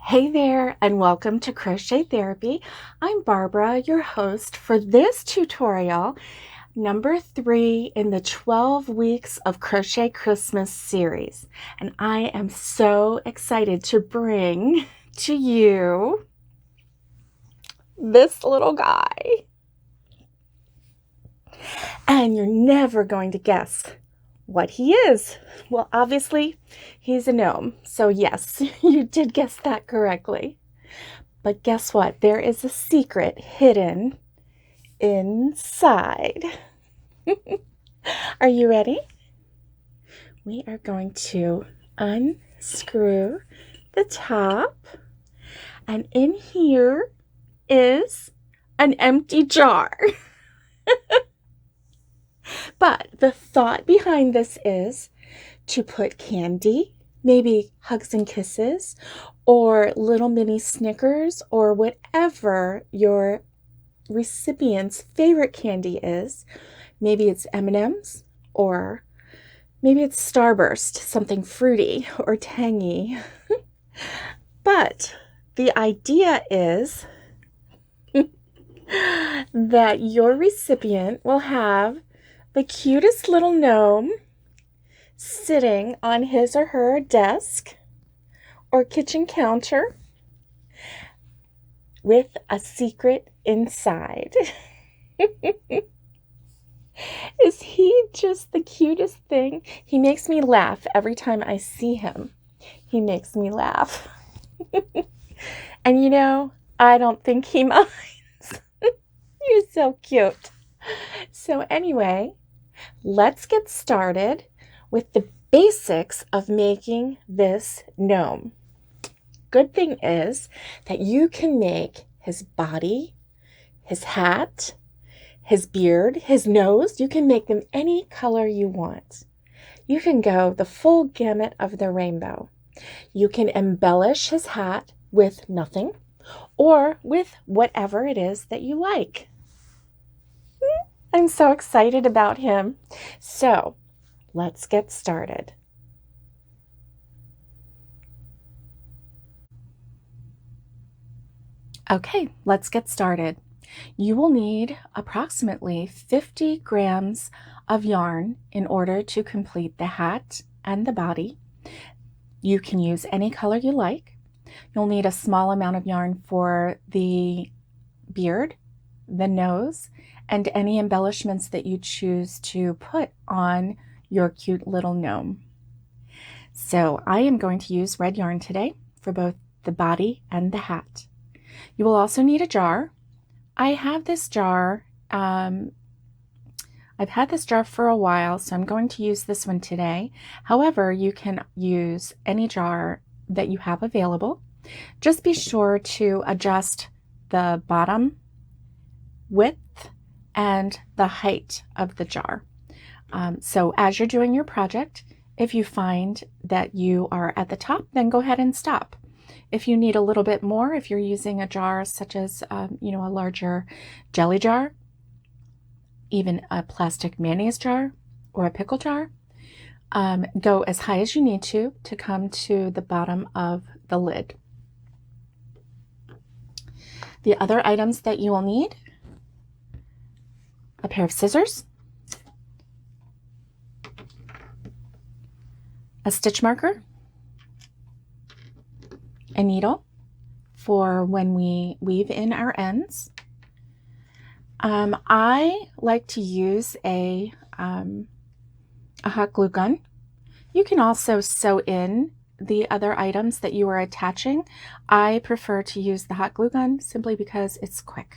Hey there, and welcome to Crochet Therapy. I'm Barbara, your host for this tutorial, number 3 in the 12 weeks of Crochet Christmas series. And I am so excited to bring to you this little guy. And you're never going to guess what he is. Well, obviously, he's a gnome. So yes, you did guess that correctly. But guess what? There is a secret hidden inside. Are you ready? We are going to unscrew the top. And in here is an empty jar. But the thought behind this is to put candy, maybe hugs and kisses, or little mini Snickers, or whatever your recipient's favorite candy is. Maybe it's M&Ms, or maybe it's Starburst, something fruity or tangy. But the idea is that your recipient will have the cutest little gnome sitting on his or her desk or kitchen counter with a secret inside. Is he just the cutest thing? He makes me laugh every time I see him. He makes me laugh. And you know, I don't think he minds. You're so cute. So anyway, let's get started with the basics of making this gnome. Good thing is that you can make his body, his hat, his beard, his nose. You can make them any color you want. You can go the full gamut of the rainbow. You can embellish his hat with nothing or with whatever it is that you like. I'm so excited about him. So let's get started. Okay, let's get started. You will need approximately 50 grams of yarn in order to complete the hat and the body. You can use any color you like. You'll need a small amount of yarn for the beard, the nose, and any embellishments that you choose to put on your cute little gnome. So I am going to use red yarn today for both the body and the hat. You will also need a jar. I have this jar. I've had this jar for a while, so I'm going to use this one today. However, you can use any jar that you have available. Just be sure to adjust the bottom width and the height of the jar. So as you're doing your project, if you find that you are at the top, then go ahead and stop. If you need a little bit more, if you're using a jar such as, a larger jelly jar, even a plastic mayonnaise jar or a pickle jar, go as high as you need to come to the bottom of the lid. The other items that you will need: a pair of scissors, a stitch marker, a needle for when we weave in our ends. I like to use a hot glue gun. You can also sew in the other items that you are attaching. I prefer to use the hot glue gun simply because it's quick.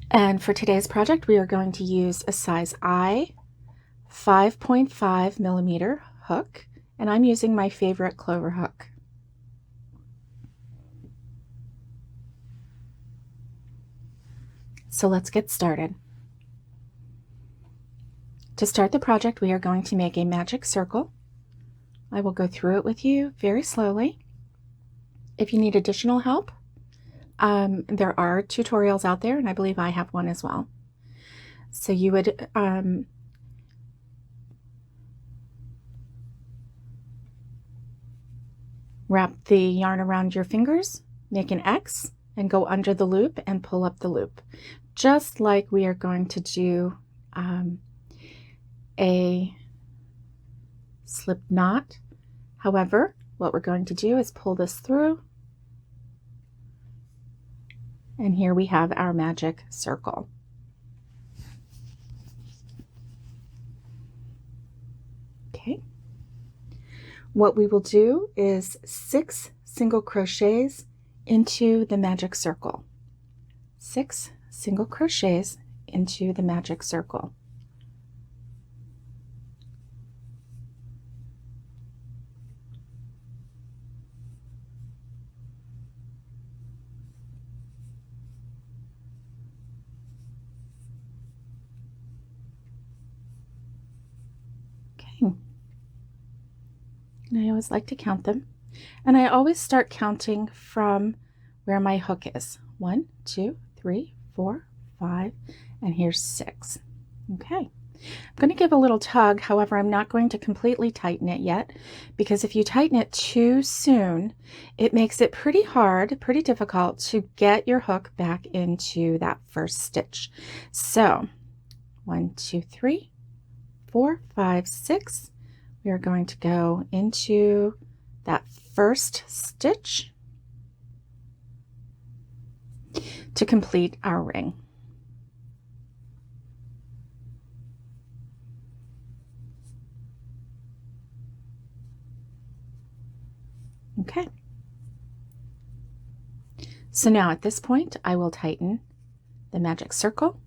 And for today's project, we are going to use a size I 5.5 millimeter hook, and I'm using my favorite clover hook. So let's get started. To start the project, we are going to make a magic circle. I will go through it with you very slowly. If you need additional help, there are tutorials out there, and I believe I have one as well. So you would Wrap the yarn around your fingers, make an X, and go under the loop and pull up the loop, just like we are going to do a slip knot. However, what we're going to do is pull this through, and here we have our magic circle. Okay. What we will do is 6 single crochets into the magic circle. 6 single crochets into the magic circle. Okay. And I always like to count them. And I always start counting from where my hook is. 1, 2, 3, 4, 5, and here's 6. Okay. I'm going to give a little tug, however, I'm not going to completely tighten it yet, because if you tighten it too soon, it makes it pretty hard, pretty difficult to get your hook back into that first stitch. So 1, 2, 3, 4, 5, 6. We are going to go into that first stitch to complete our ring. Okay. So now at this point, I will tighten the magic circle.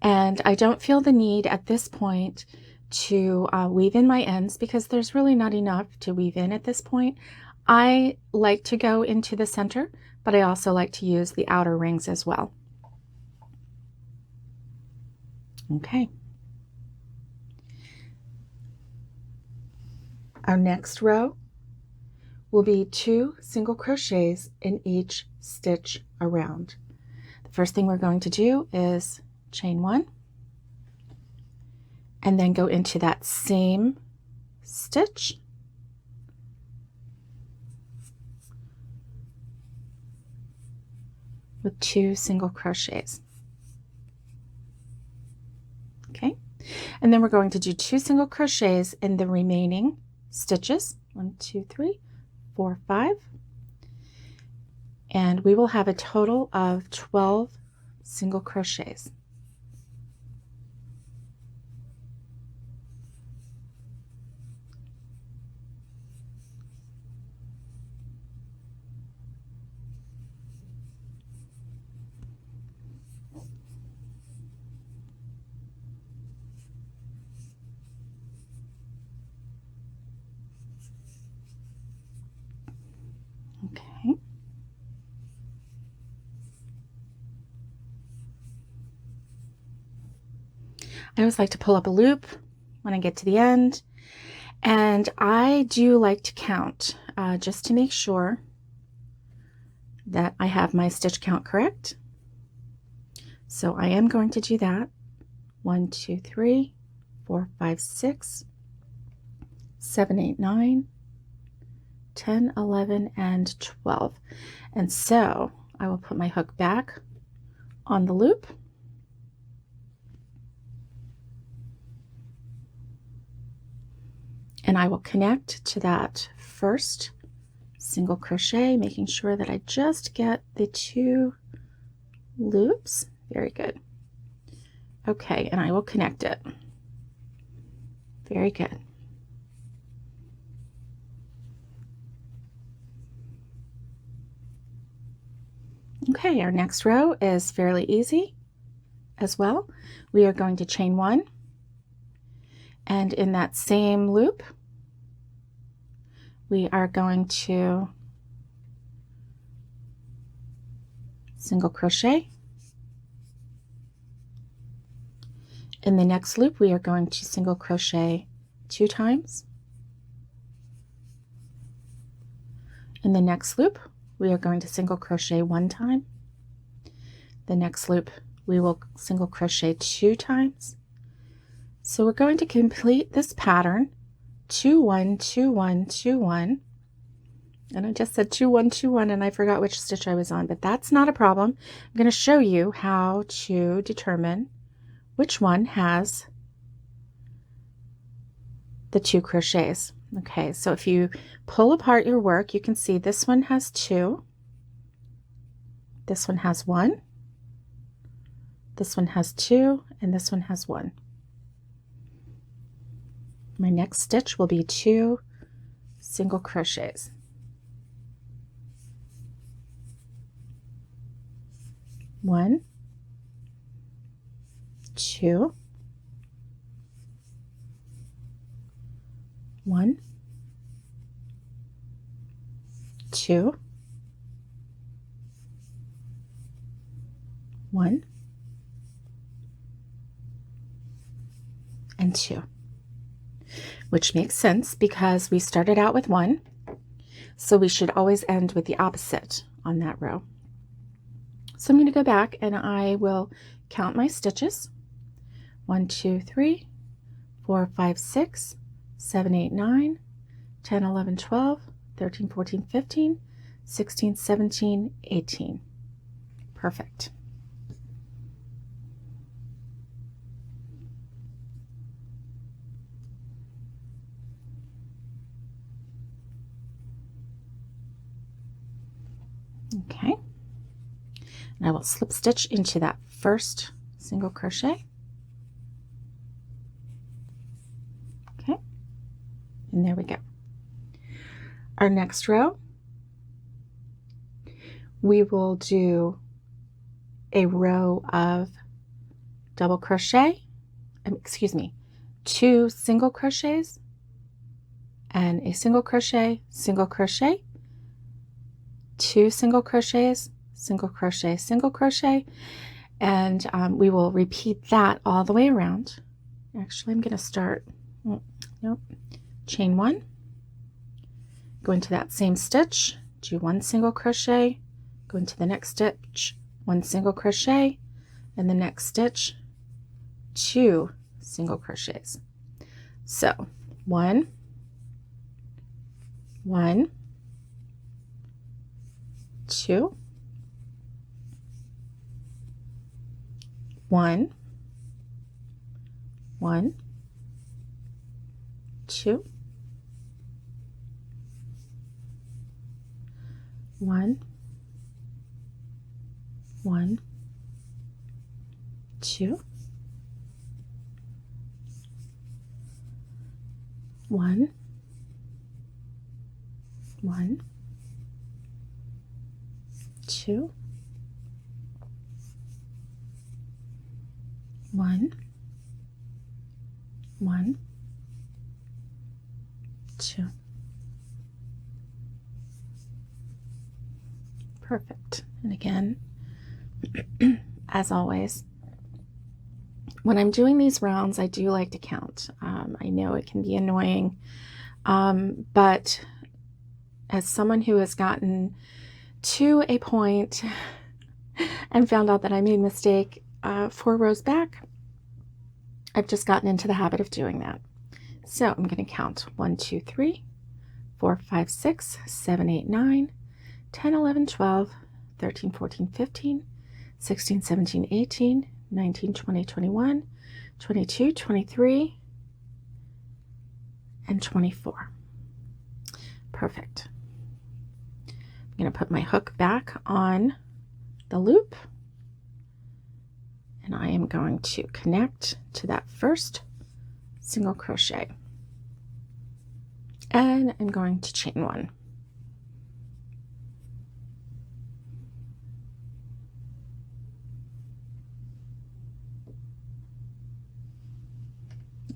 And I don't feel the need at this point to weave in my ends, because there's really not enough to weave in at this point. I like to go into the center, but I also like to use the outer rings as well. Okay. Our next row will be 2 single crochets in each stitch around. The first thing we're going to do is chain 1 and then go into that same stitch with 2 single crochets. Okay, and then we're going to do 2 single crochets in the remaining stitches. 1, 2, 3, 4, 5, and we will have a total of 12 single crochets. Okay. I always like to pull up a loop when I get to the end, and I do like to count just to make sure that I have my stitch count correct. So I am going to do that. 1, 2, 3, 4, 5, 6, 7, 8, 9, 10, 11, and 12. And so I will put my hook back on the loop. And I will connect to that first single crochet, making sure that I just get the 2 loops. Very good. Okay, and I will connect it. Very good. Okay, our next row is fairly easy as well. We are going to chain 1, and in that same loop, we are going to single crochet. In the next loop, we are going to single crochet 2 times. In the next loop, we are going to single crochet 1 time. The next loop, we will single crochet 2 times. So we're going to complete this pattern 2, 1, 2, 1, 2, 1 And I just said 2 1 2 1 and I forgot which stitch I was on, but that's not a problem. I'm going to show you how to determine which one has the 2 crochets. Okay, so if you pull apart your work, you can see this one has 2, this one has 1, this one has 2, and this one has 1. My next stitch will be 2 single crochets. 1, 2, 1, 2, 1, and 2, which makes sense because we started out with 1, so we should always end with the opposite on that row. So I'm going to go back and I will count my stitches. 1 2 3 4 5 6 7 8 9 10 11 12 13 14 15 16 17 18. Perfect. Okay, and I will slip stitch into that first single crochet. Okay, and there we go. Our next row, we will do a row of double crochet, excuse me, 2 single crochets and a single crochet, 2 single crochets, single crochet, single crochet, and we will repeat that all the way around. Actually, I'm going to start, nope, chain 1, go into that same stitch, do 1 single crochet, go into the next stitch, 1 single crochet, and the next stitch, 2 single crochets. So 1, 1, 2, 1, 1, 2, 1, 1, 2, 1, 1, 2, 1, 1, 2. Perfect. And again, as always, when I'm doing these rounds, I do like to count. I know it can be annoying, but as someone who has gotten to a point and found out that I made a mistake 4 rows back, I've just gotten into the habit of doing that. So I'm going to count 1 2 3 4 5 6 7 8 9 10 11 12 13 14 15 16 17 18 19 20 21 22 23 and 24. Perfect. I'm going to put my hook back on the loop, and I am going to connect to that first single crochet, and I'm going to chain 1.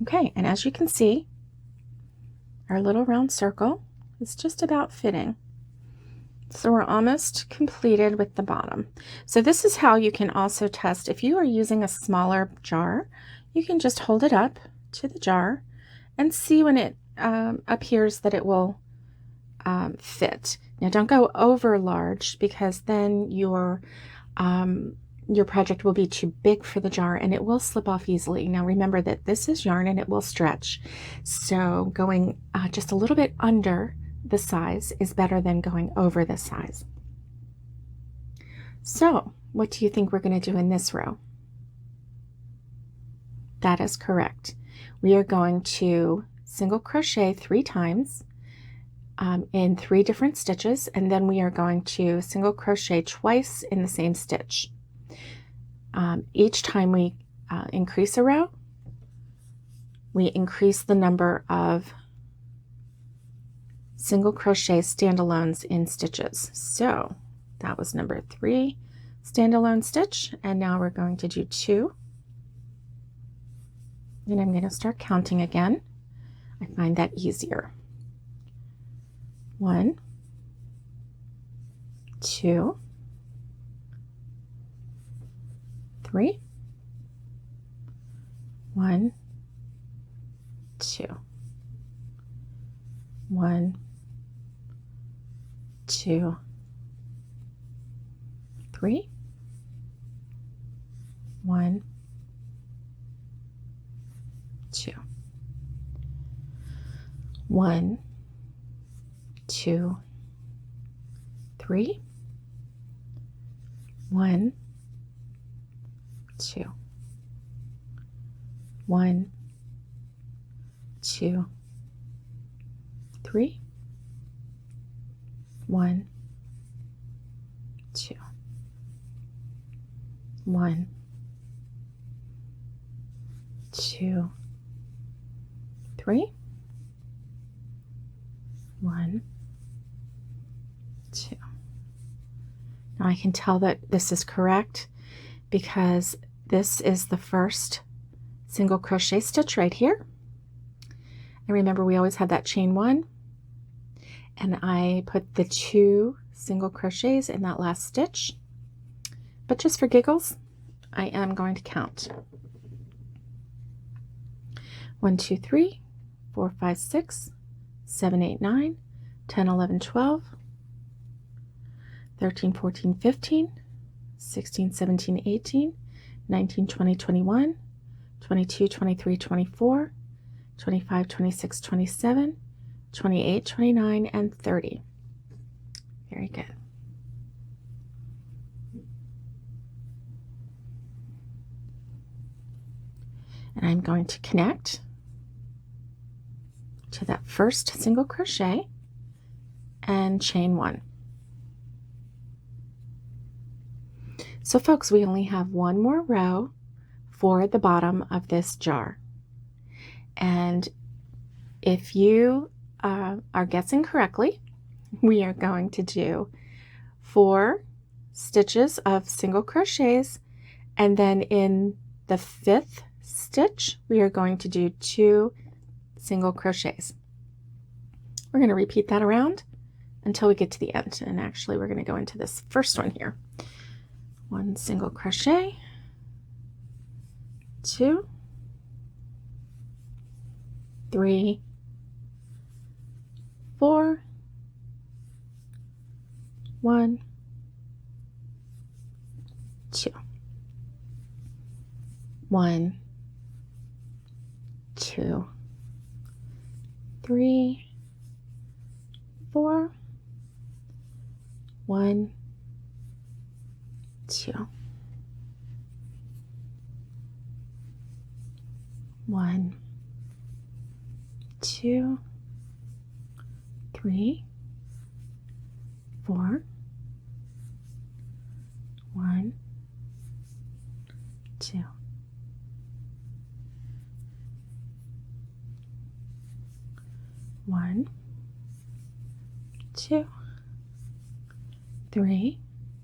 Okay, and as you can see, our little round circle is just about fitting. So we're almost completed with the bottom. So this is how you can also test. If you are using a smaller jar, you can just hold it up to the jar and see when it appears that it will fit. Now don't go over large, because then your project will be too big for the jar and it will slip off easily. Now remember that this is yarn and it will stretch. So going just a little bit under the size is better than going over the size. So what do you think we're going to do in this row? That is correct. We are going to single crochet 3 times in 3 different stitches, and then we are going to single crochet twice in the same stitch. Each time we increase a row, we increase the number of single crochet standalones in stitches. So that was number 3 standalone stitch, and now we're going to do 2. And I'm going to start counting again. I find that easier. 1, 2, 3, 1, 2, 1, 2, 3, 1, 2, 1, 2, 3, 1, 2, 1, 2, 3, 1, 2, 1, 2, 3, 1, 2. Now I can tell that this is correct because this is the first single crochet stitch right here. And remember, we always have that chain 1, and I put the 2 single crochets in that last stitch. But just for giggles, I am going to count. 1, 2, 3, 4, 5, 6, 7, 8, 9, 10, 11, 12, 13, 14, 15, 16, 17, 18, 19, 20, 21, 22, 23, 24, 25, 26, 27, 28, 29, and 30. Very good. And I'm going to connect to that first single crochet and chain 1. So folks, we only have one more row for the bottom of this jar. And if you are guessing correctly, we are going to do 4 stitches of single crochets, and then in the 5th stitch we are going to do 2 single crochets. We're going to repeat that around until we get to the end, and actually we're going to go into this first one here. 1 single crochet, 2, 3, 4, 1, 2, 1, 2, 3, 4, 1, 2, 1, 2, 3, 4, 1, 2. One, 2, 3, 4, 1,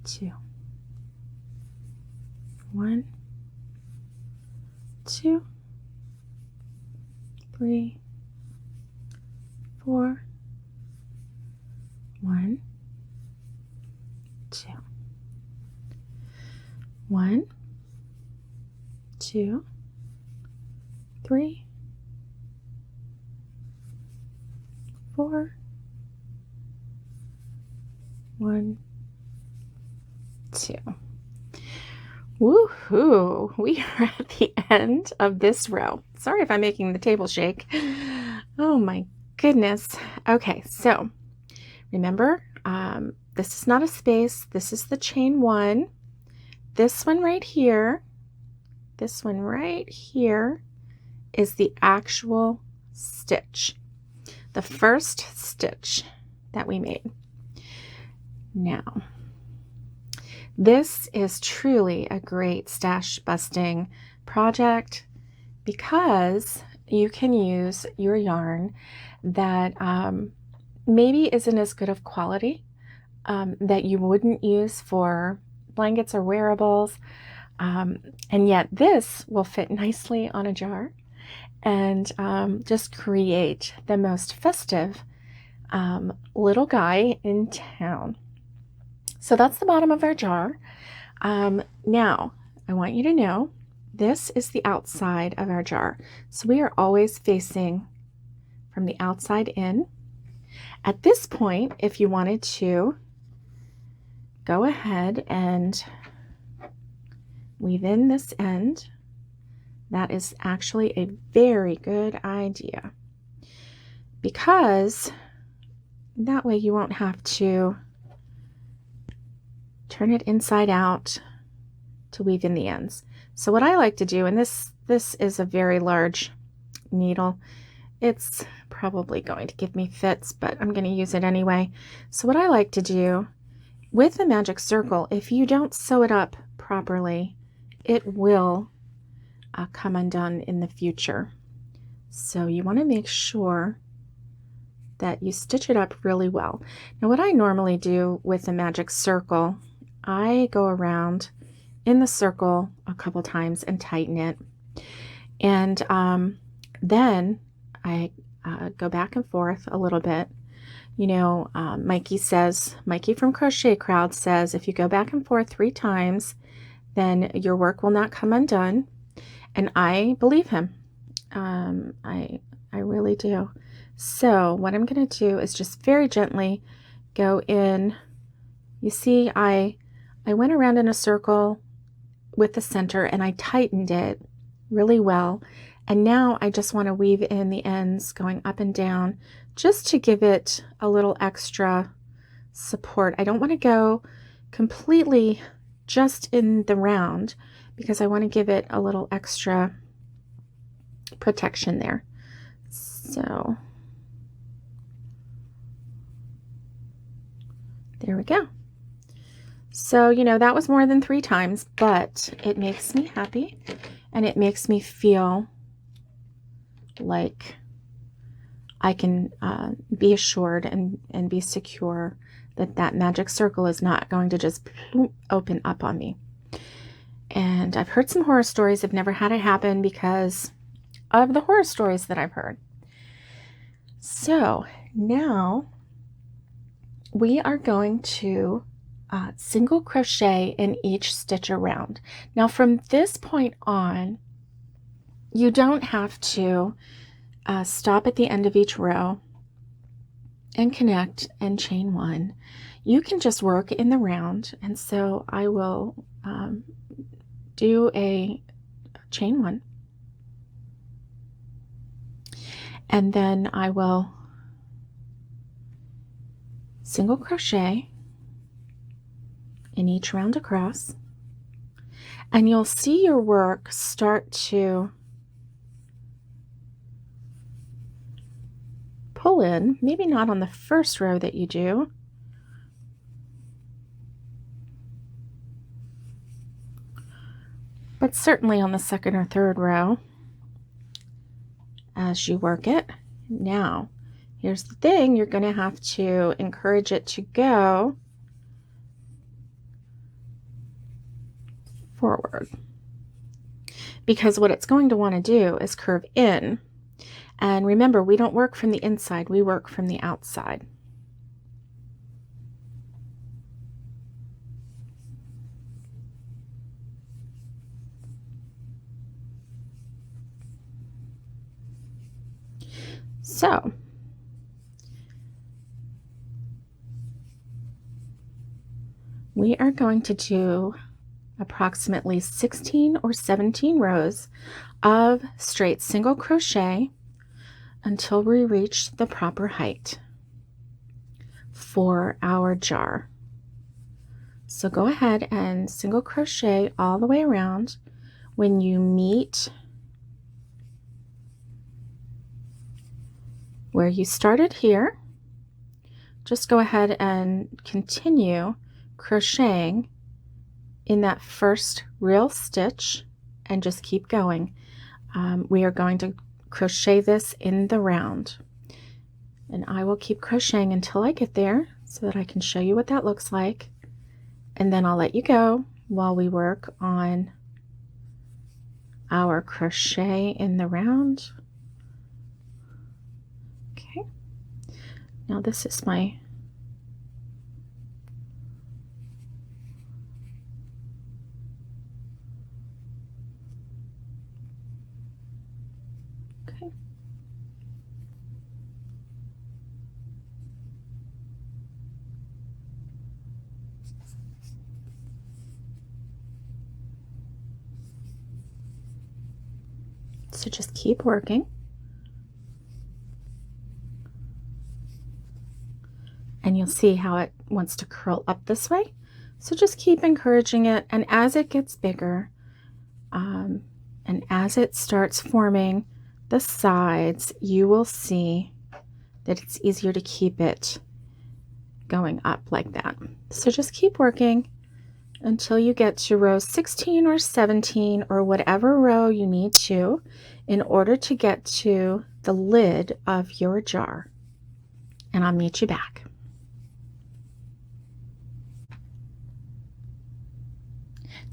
2, 1, 2, 3, 4, 1, 2. 1, 2, 3, 4, 1, 2. Woohoo! We are at the end of this row. Sorry if I'm making the table shake. Oh my goodness. Okay, so remember, this is not a space. This is the chain one. This one right here, this one right here is the actual stitch, the first stitch that we made. Now, this is truly a great stash busting project because you can use your yarn that maybe isn't as good of quality, that you wouldn't use for blankets or wearables, and yet this will fit nicely on a jar and just create the most festive little guy in town. So that's the bottom of our jar. Now, I want you to know this is the outside of our jar. So we are always facing from the outside in. At this point, if you wanted to go ahead and weave in this end, that is actually a very good idea, because that way you won't have to turn it inside out to weave in the ends. So what I like to do, and this is a very large needle, it's probably going to give me fits, but I'm going to use it anyway. So what I like to do with the magic circle, if you don't sew it up properly, it will come undone in the future. So you want to make sure that you stitch it up really well. Now what I normally do with the magic circle, I go around in the circle a couple times and tighten it, and then I go back and forth a little bit. You know, Mikey from Crochet Crowd says if you go back and forth 3 times, then your work will not come undone, and I believe him. I really do. So what I'm going to do is just very gently go in. You see, I went around in a circle with the center and I tightened it really well. And now I just want to weave in the ends going up and down just to give it a little extra support. I don't want to go completely just in the round because I want to give it a little extra protection there. So there we go. So, you know, that was more than 3 times, but it makes me happy and it makes me feel like I can be assured and be secure that that magic circle is not going to just open up on me. And I've heard some horror stories. I've never had it happen because of the horror stories that I've heard. So now we are going to single crochet in each stitch around. Now from this point on, you don't have to stop at the end of each row and connect and chain 1. You can just work in the round, and so I will do a chain 1, and then I will single crochet in each round across, and you'll see your work start to pull in, maybe not on the first row that you do, but certainly on the second or third row as you work it. Now, here's the thing, you're going to have to encourage it to go forward, because what it's going to want to do is curve in. And remember, we don't work from the inside, we work from the outside. So we are going to do approximately 16 or 17 rows of straight single crochet until we reach the proper height for our jar. So go ahead and single crochet all the way around. When you meet where you started here, just go ahead and continue crocheting in that first real stitch and just keep going. We are going to crochet this in the round, and I will keep crocheting until I get there so that I can show you what that looks like, and then I'll let you go while we work on our crochet in the round. Okay, now this is my so just keep working. And you'll see how it wants to curl up this way. So just keep encouraging it. And as it gets bigger, and as it starts forming the sides, you will see that it's easier to keep it going up like that. So just keep working until you get to row 16 or 17 or whatever row you need to in order to get to the lid of your jar. And I'll meet you back.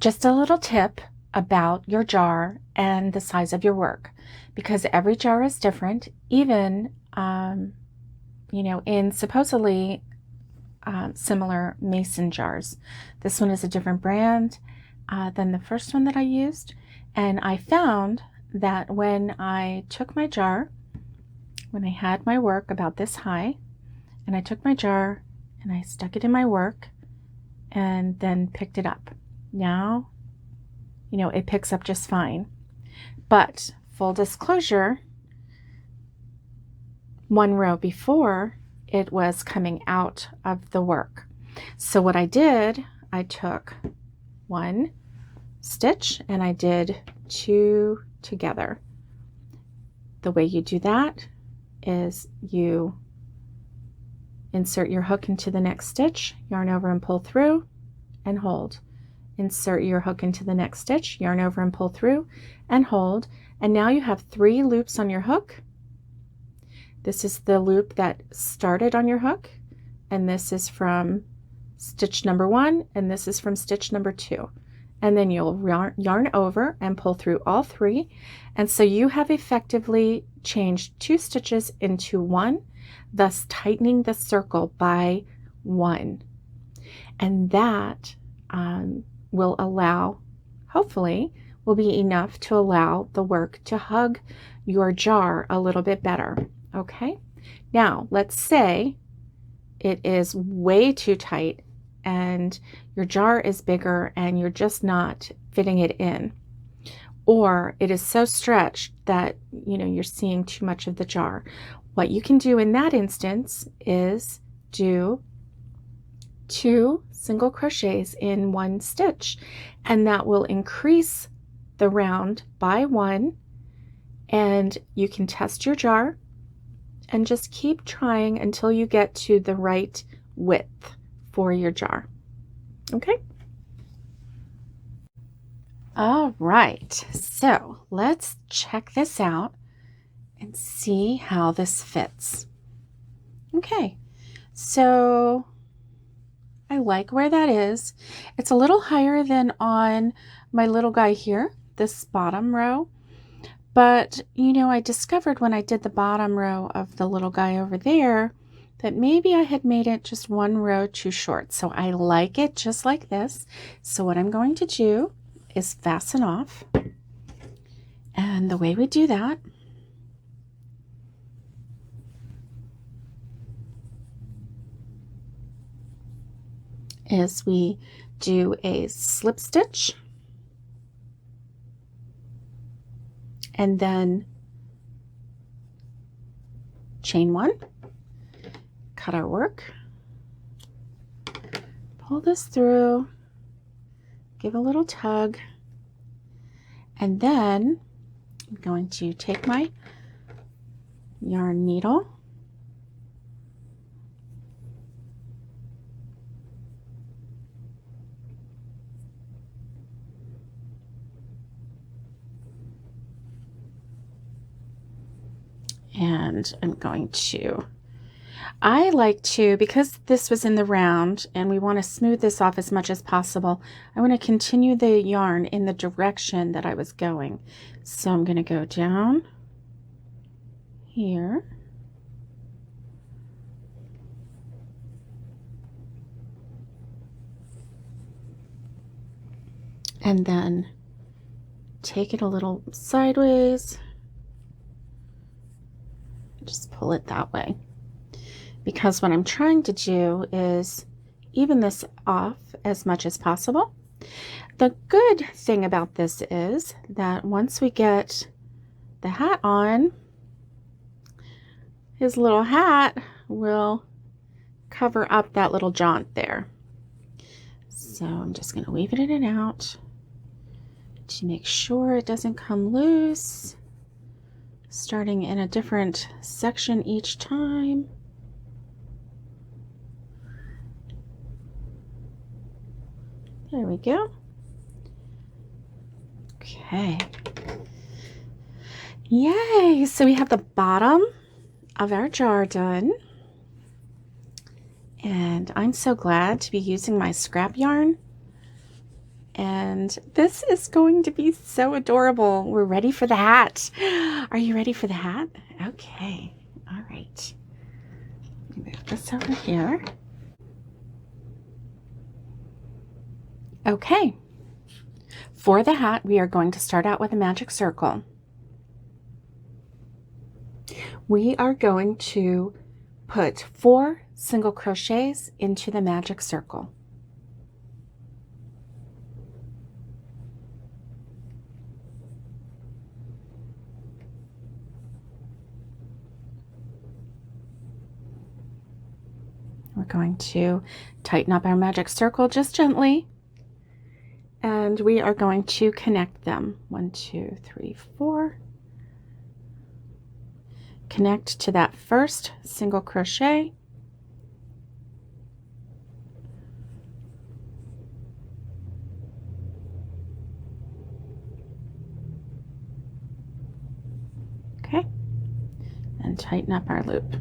Just a little tip about your jar and the size of your work, because every jar is different, even in supposedly similar mason jars. This one is a different brand than the first one that I used, and I found that when I took my jar, when I had my work about this high, and I took my jar and I stuck it in my work and then picked it up. Now, it picks up just fine. But full disclosure, one row before, it was coming out of the work. So what I did, I took one stitch and I did two together. The way you do that is you insert your hook into the next stitch, yarn over and pull through, and hold. Insert your hook into the next stitch, yarn over and pull through, and hold. And now you have 3 loops on your hook. This is the loop that started on your hook, and this is from stitch number 1, and this is from stitch number 2. And then you'll yarn over and pull through all 3. And so you have effectively changed 2 stitches into 1, thus tightening the circle by 1. And that will allow, hopefully, will be enough to allow the work to hug your jar a little bit better. Okay, now let's say it is way too tight and your jar is bigger and you're just not fitting it in, or it is so stretched that you're seeing too much of the jar. What you can do in that instance is do 2 single crochets in 1 stitch, and that will increase the round by 1, and you can test your jar and just keep trying until you get to the right width for your jar. Okay? All right, so let's check this out and see how this fits. Okay, so I like where that is. It's a little higher than on my little guy here, this bottom row. But, I discovered when I did the bottom row of the little guy over there that maybe I had made it just 1 row too short. So I like it just like this. So what I'm going to do is fasten off. And the way we do that is we do a slip stitch and then chain one, cut our work, pull this through, give a little tug, and then I'm going to take my yarn needle and I'm going to, I like to, because this was in the round and we want to smooth this off as much as possible, I want to continue the yarn in the direction that I was going. So I'm going to go down here. And then take it a little sideways. Just pull it that way. Because what I'm trying to do is even this off as much as possible. The good thing about this is that once we get the hat on, his little hat will cover up that little jaunt there. So I'm just going to weave it in and out to make sure it doesn't come loose, starting in a different section each time. There we go. Okay. Yay! So we have the bottom of our jar done. And I'm so glad to be using my scrap yarn. And this is going to be so adorable. We're ready for the hat. Are you ready for the hat? Okay. All right. Move this over here. Okay. For the hat, we are going to start out with a magic circle. We are going to put 4 single crochets into the magic circle. We're going to tighten up our magic circle just gently, and we are going to connect them. 1, 2, 3, 4. Connect to that first single crochet. Okay, and tighten up our loop.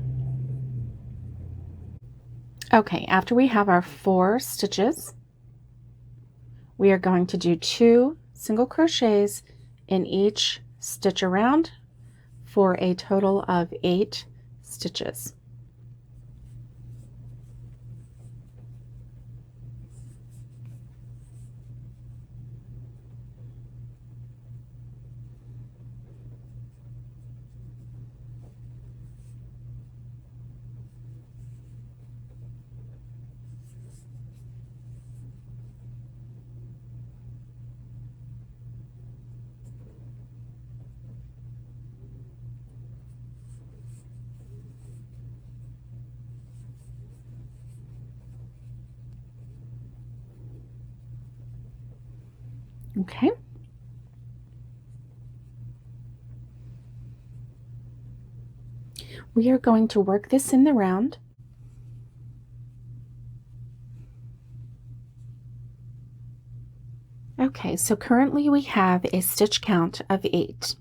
Okay, after we have our 4 stitches, we are going to do 2 single crochets in each stitch around for a total of 8 stitches. Okay. We are going to work this in the round. Okay, so currently we have a stitch count of 8.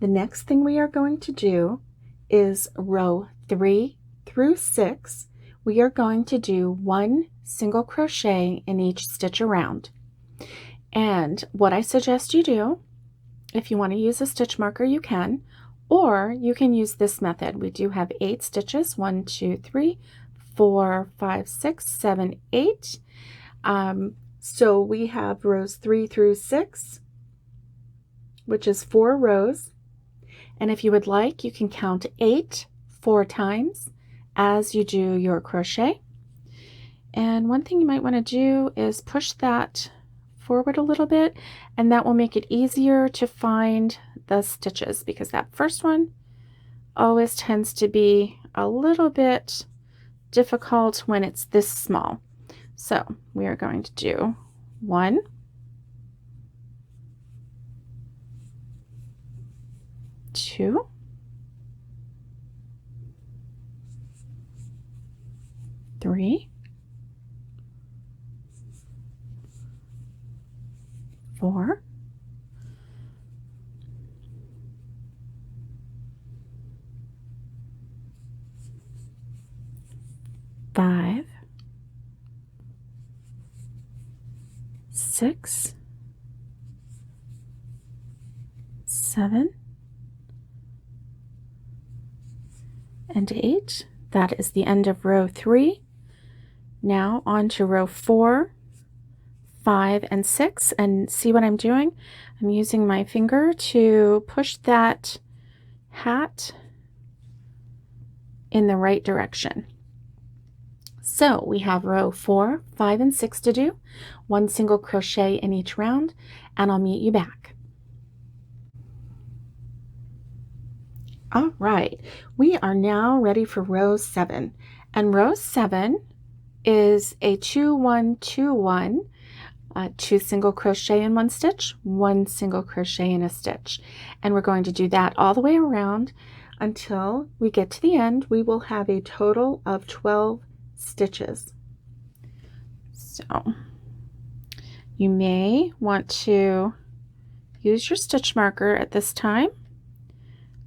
The next thing we are going to do is row 3 through 6. We are going to do 1 single crochet in each stitch around. And what I suggest you do, if you want to use a stitch marker, you can, or you can use this method. We do have 8 stitches, 1, 2, 3, 4, 5, 6, 7, 8. So we have rows 3 through 6, which is 4 rows. And if you would like, you can count 8 4 times as you do your crochet. And one thing you might want to do is push that forward a little bit, and that will make it easier to find the stitches, because that first one always tends to be a little bit difficult when it's this small. So we are going to do 1, 2, 3, 4, 5, 6, 7, and 8. That is the end of row 3. Now on to row 4, 5, and 6, and see what I'm doing? I'm using my finger to push that hat in the right direction. So we have row 4, 5, and 6 to do, 1 single crochet in each round, and I'll meet you back. All right, we are now ready for row 7, and row 7 is a 2, 1, 2, 1, 2 single crochet in 1 stitch, 1 single crochet in a stitch, and we're going to do that all the way around until we get to the end. We will have a total of 12 stitches. So you may want to use your stitch marker at this time.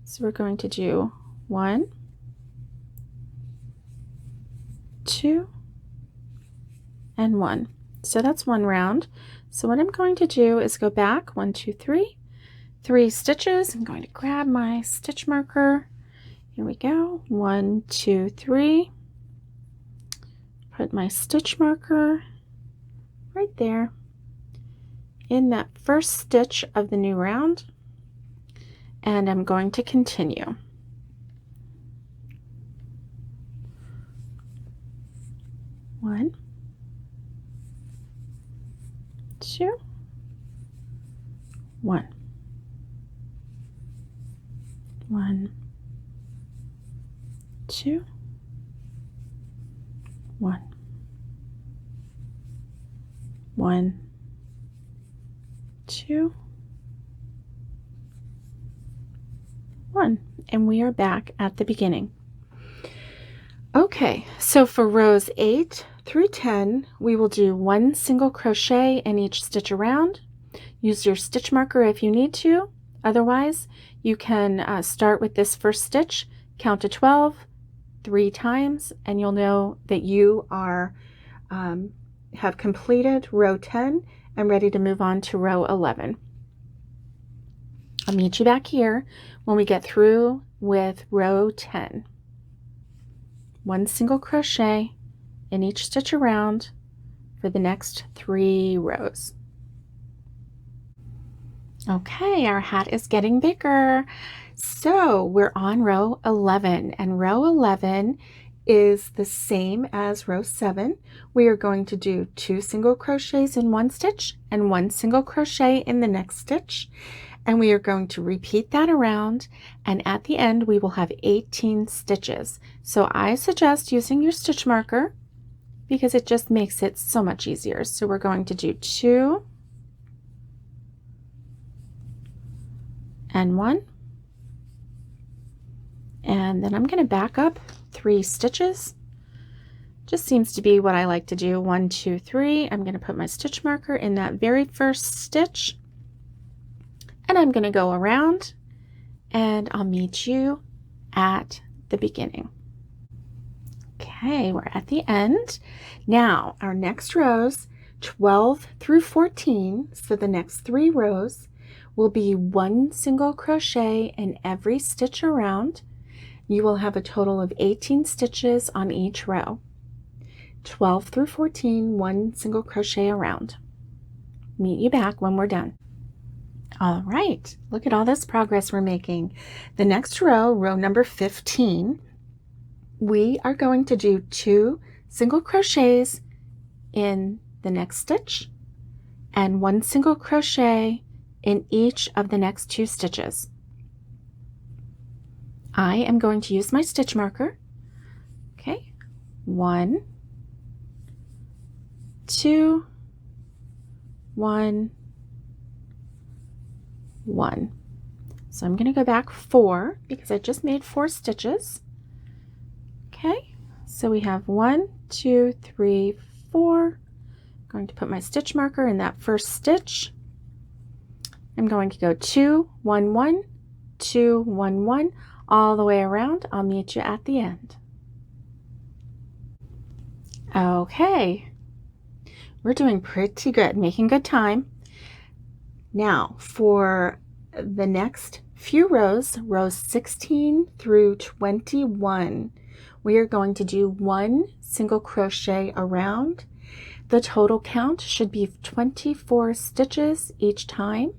So we're going to do 1, 2, and 1. So that's 1 round. So what I'm going to do is go back 1, 2, 3, 3 stitches. I'm going to grab my stitch marker. Here we go. 1, 2, 3. Put my stitch marker right there in that first stitch of the new round, and I'm going to continue. One, 2, 1, 1, 2, 1, 1, 2, 1, and we are back at the beginning. Okay, so for rows 8 through 10, we will do 1 single crochet in each stitch around. Use your stitch marker if you need to. Otherwise, you can start with this first stitch, count to 12 3 times, and you'll know that you are have completed row 10 and ready to move on to row 11. I'll meet you back here when we get through with row 10. 1 single crochet in each stitch around for the next 3 rows. Okay, our hat is getting bigger. So we're on row 11, and row 11 is the same as row 7. We are going to do 2 single crochets in 1 stitch and 1 single crochet in the next stitch, and we are going to repeat that around, and at the end we will have 18 stitches. So I suggest using your stitch marker because it just makes it so much easier. So we're going to do 2 and 1, and then I'm going to back up 3 stitches. Just seems to be what I like to do. 1, 2, 3. I'm going to put my stitch marker in that very first stitch, and I'm going to go around, and I'll meet you at the beginning. Okay, we're at the end. Now our next rows, 12 through 14, so the next 3 rows will be 1 single crochet in every stitch around. You will have a total of 18 stitches on each row. 12 through 14, 1 single crochet around. Meet you back when we're done. All right, look at all this progress we're making. The next row, row number 15, we are going to do 2 single crochets in the next stitch and 1 single crochet in each of the next 2 stitches. I am going to use my stitch marker. Okay, 1, 2, 1, 1. So I'm going to go back 4 because I just made 4 stitches. Okay, so we have 1, 2, 3, 4. I'm going to put my stitch marker in that first stitch. I'm going to go 2, 1, 1, 2, 1, 1, all the way around. I'll meet you at the end. Okay, we're doing pretty good, making good time. Now for the next few rows, rows 16 through 21, we are going to do 1 single crochet around. The total count should be 24 stitches each time.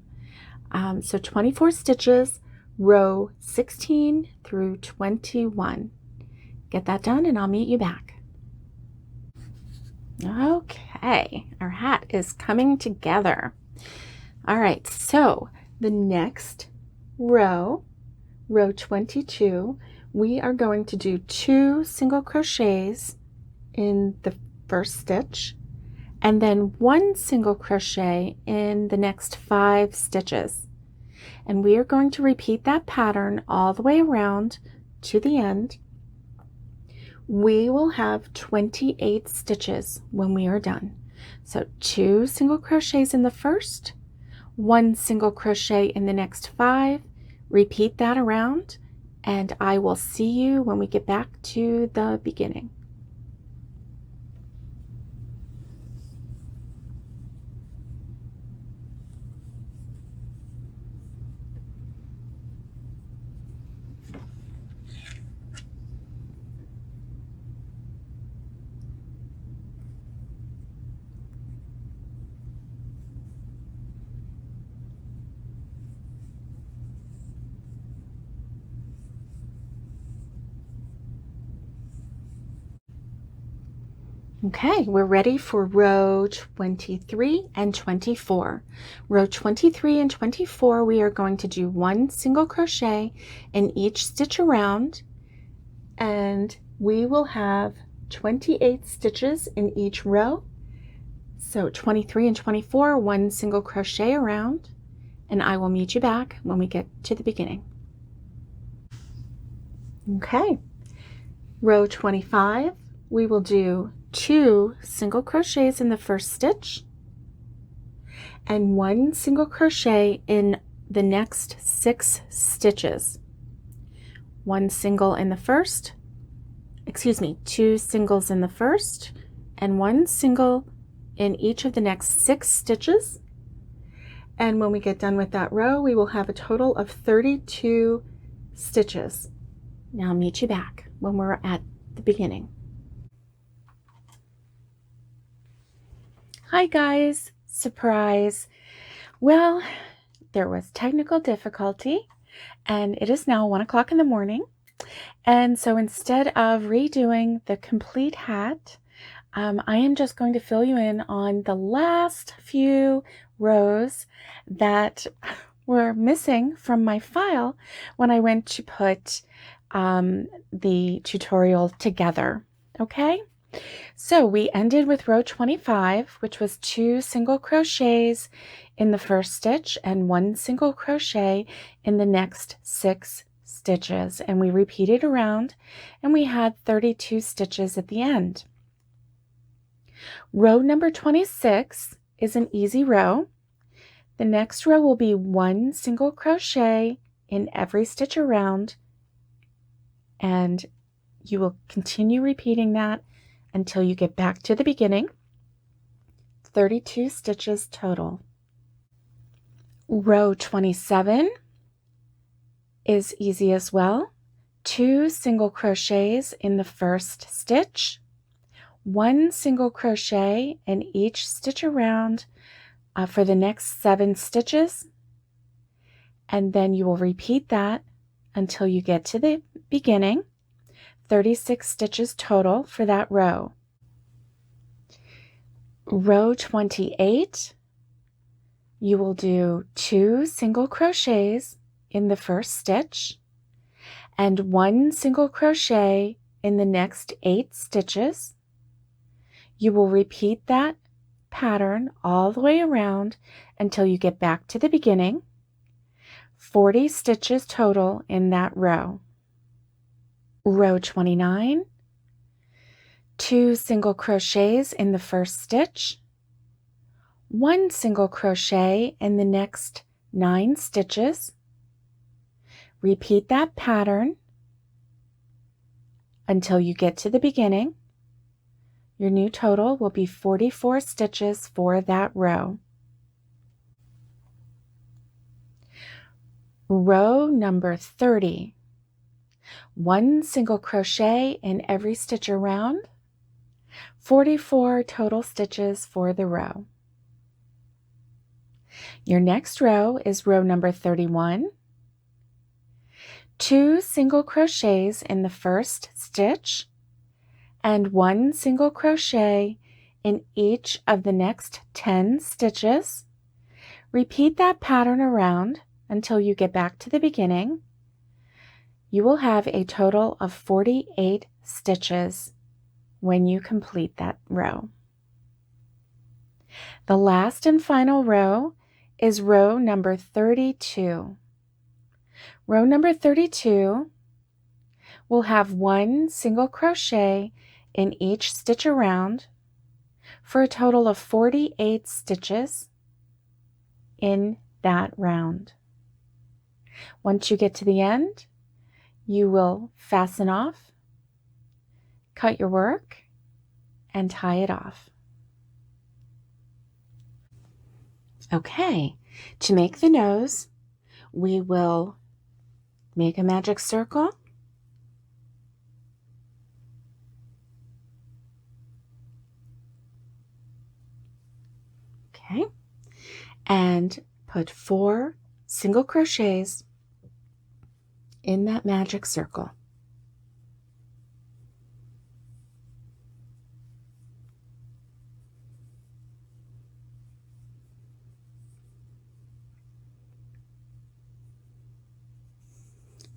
So 24 stitches, row 16 through 21. Get that done and I'll meet you back. Okay, our hat is coming together. All right, so the next row, row 22, we are going to do 2 single crochets in the first stitch and then 1 single crochet in the next 5 stitches. And we are going to repeat that pattern all the way around to the end. We will have 28 stitches when we are done. So 2 single crochets in the first, 1 single crochet in the next 5, repeat that around, and I will see you when we get back to the beginning. Okay, we're ready for row 23 and 24. Row 23 and 24, we are going to do 1 single crochet in each stitch around, and we will have 28 stitches in each row. So 23 and 24, 1 single crochet around, and I will meet you back when we get to the beginning. Okay, row 25, we will do 2 single crochets in the first stitch and 1 single crochet in the next 6 stitches. 1 single in the first, 2 singles in the first and 1 single in each of the next 6 stitches. And when we get done with that row, we will have a total of 32 stitches. Now I'll meet you back when we're at the beginning. Hi guys, surprise. Well, there was technical difficulty and it is now 1 o'clock in the morning. And so instead of redoing the complete hat, I am just going to fill you in on the last few rows that were missing from my file when I went to put the tutorial together. Okay? So we ended with row 25, which was 2 single crochets in the first stitch and 1 single crochet in the next 6 stitches. And we repeated around and we had 32 stitches at the end. Row number 26 is an easy row. The next row will be 1 single crochet in every stitch around, and you will continue repeating that until you get back to the beginning. 32 stitches total. Row 27 is easy as well. 2 single crochets in the first stitch, 1 single crochet in each stitch around for the next 7 stitches, and then you will repeat that until you get to the beginning. 36 stitches total for that row. Row 28, you will do 2 single crochets in the first stitch and 1 single crochet in the next 8 stitches. You will repeat that pattern all the way around until you get back to the beginning. 40 stitches total in that row. Row 29, 2 single crochets in the first stitch, 1 single crochet in the next 9 stitches. Repeat that pattern until you get to the beginning. Your new total will be 44 stitches for that row. Row number 30. 1 single crochet in every stitch around. 44 total stitches for the row. Your next row is row number 31. 2 single crochets in the first stitch and 1 single crochet in each of the next 10 stitches. Repeat that pattern around until you get back to the beginning. You will have a total of 48 stitches when you complete that row. The last and final row is row number 32. Row number 32 will have 1 single crochet in each stitch around for a total of 48 stitches in that round. Once you get to the end, you will fasten off, cut your work, and tie it off. Okay, to make the nose, we will make a magic circle. Okay, and put 4 single crochets in that magic circle.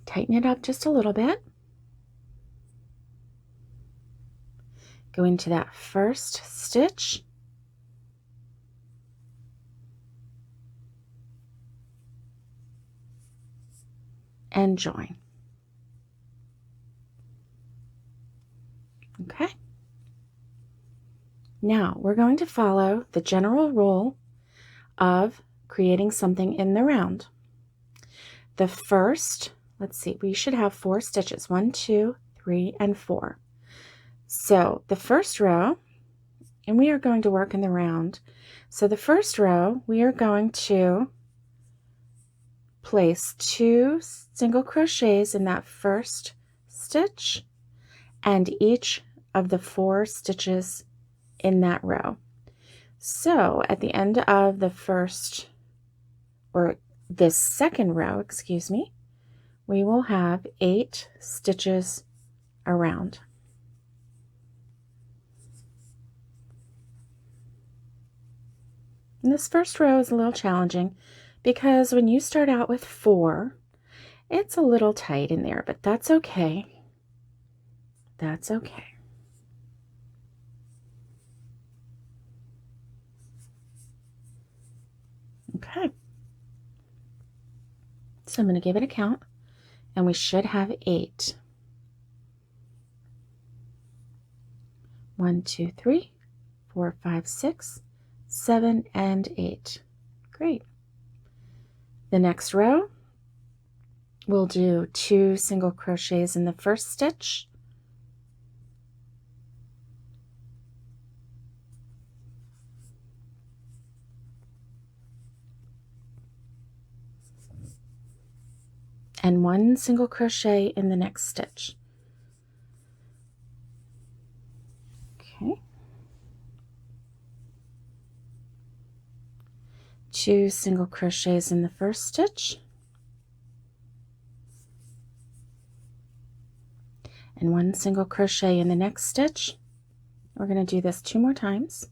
Tighten it up just a little bit. Go into that first stitch. And join. Okay. Now we're going to follow the general rule of creating something in the round. The first, let's see, we should have 4 stitches. 1, 2, 3, and 4. So the first row, and we are going to work in the round. So the first row, we are going to place 2 single crochets in that first stitch and each of the 4 stitches in that row. So at the end of the first, or this second row, excuse me, we will have 8 stitches around. And this first row is a little challenging because when you start out with 4, it's a little tight in there, but that's okay. That's okay. Okay. So I'm going to give it a count, and we should have 8. 1, 2, 3, 4, 5, 6, 7, and 8. Great. The next row, we'll do 2 single crochets in the first stitch, and 1 single crochet in the next stitch. Okay. 2 single crochets in the first stitch, and 1 single crochet in the next stitch. We're going to do this 2 more times.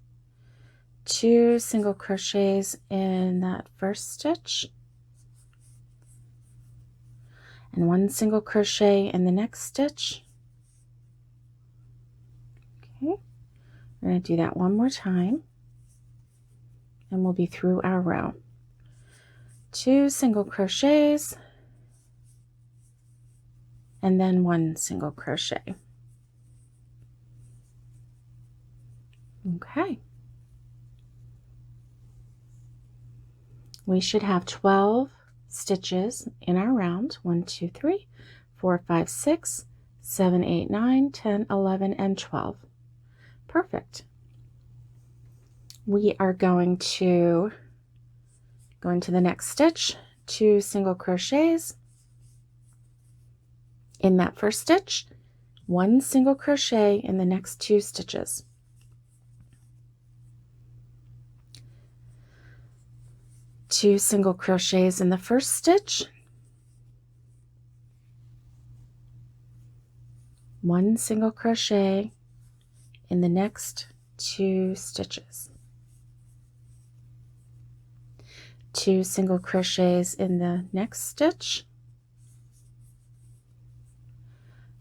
2 single crochets in that first stitch, and 1 single crochet in the next stitch. Okay, we're going to do that one more time, and we'll be through our row. 2 single crochets, and then 1 single crochet. Okay. We should have 12 stitches in our round. 1, 2, 3, 4, 5, 6, 7, 8, 9, 10, 11, and 12. Perfect. We are going to go into the next stitch, 2 single crochets in that first stitch, 1 single crochet in the next 2 stitches. 2 single crochets in the first stitch, 1 single crochet in the next 2 stitches. 2 single crochets in the next stitch,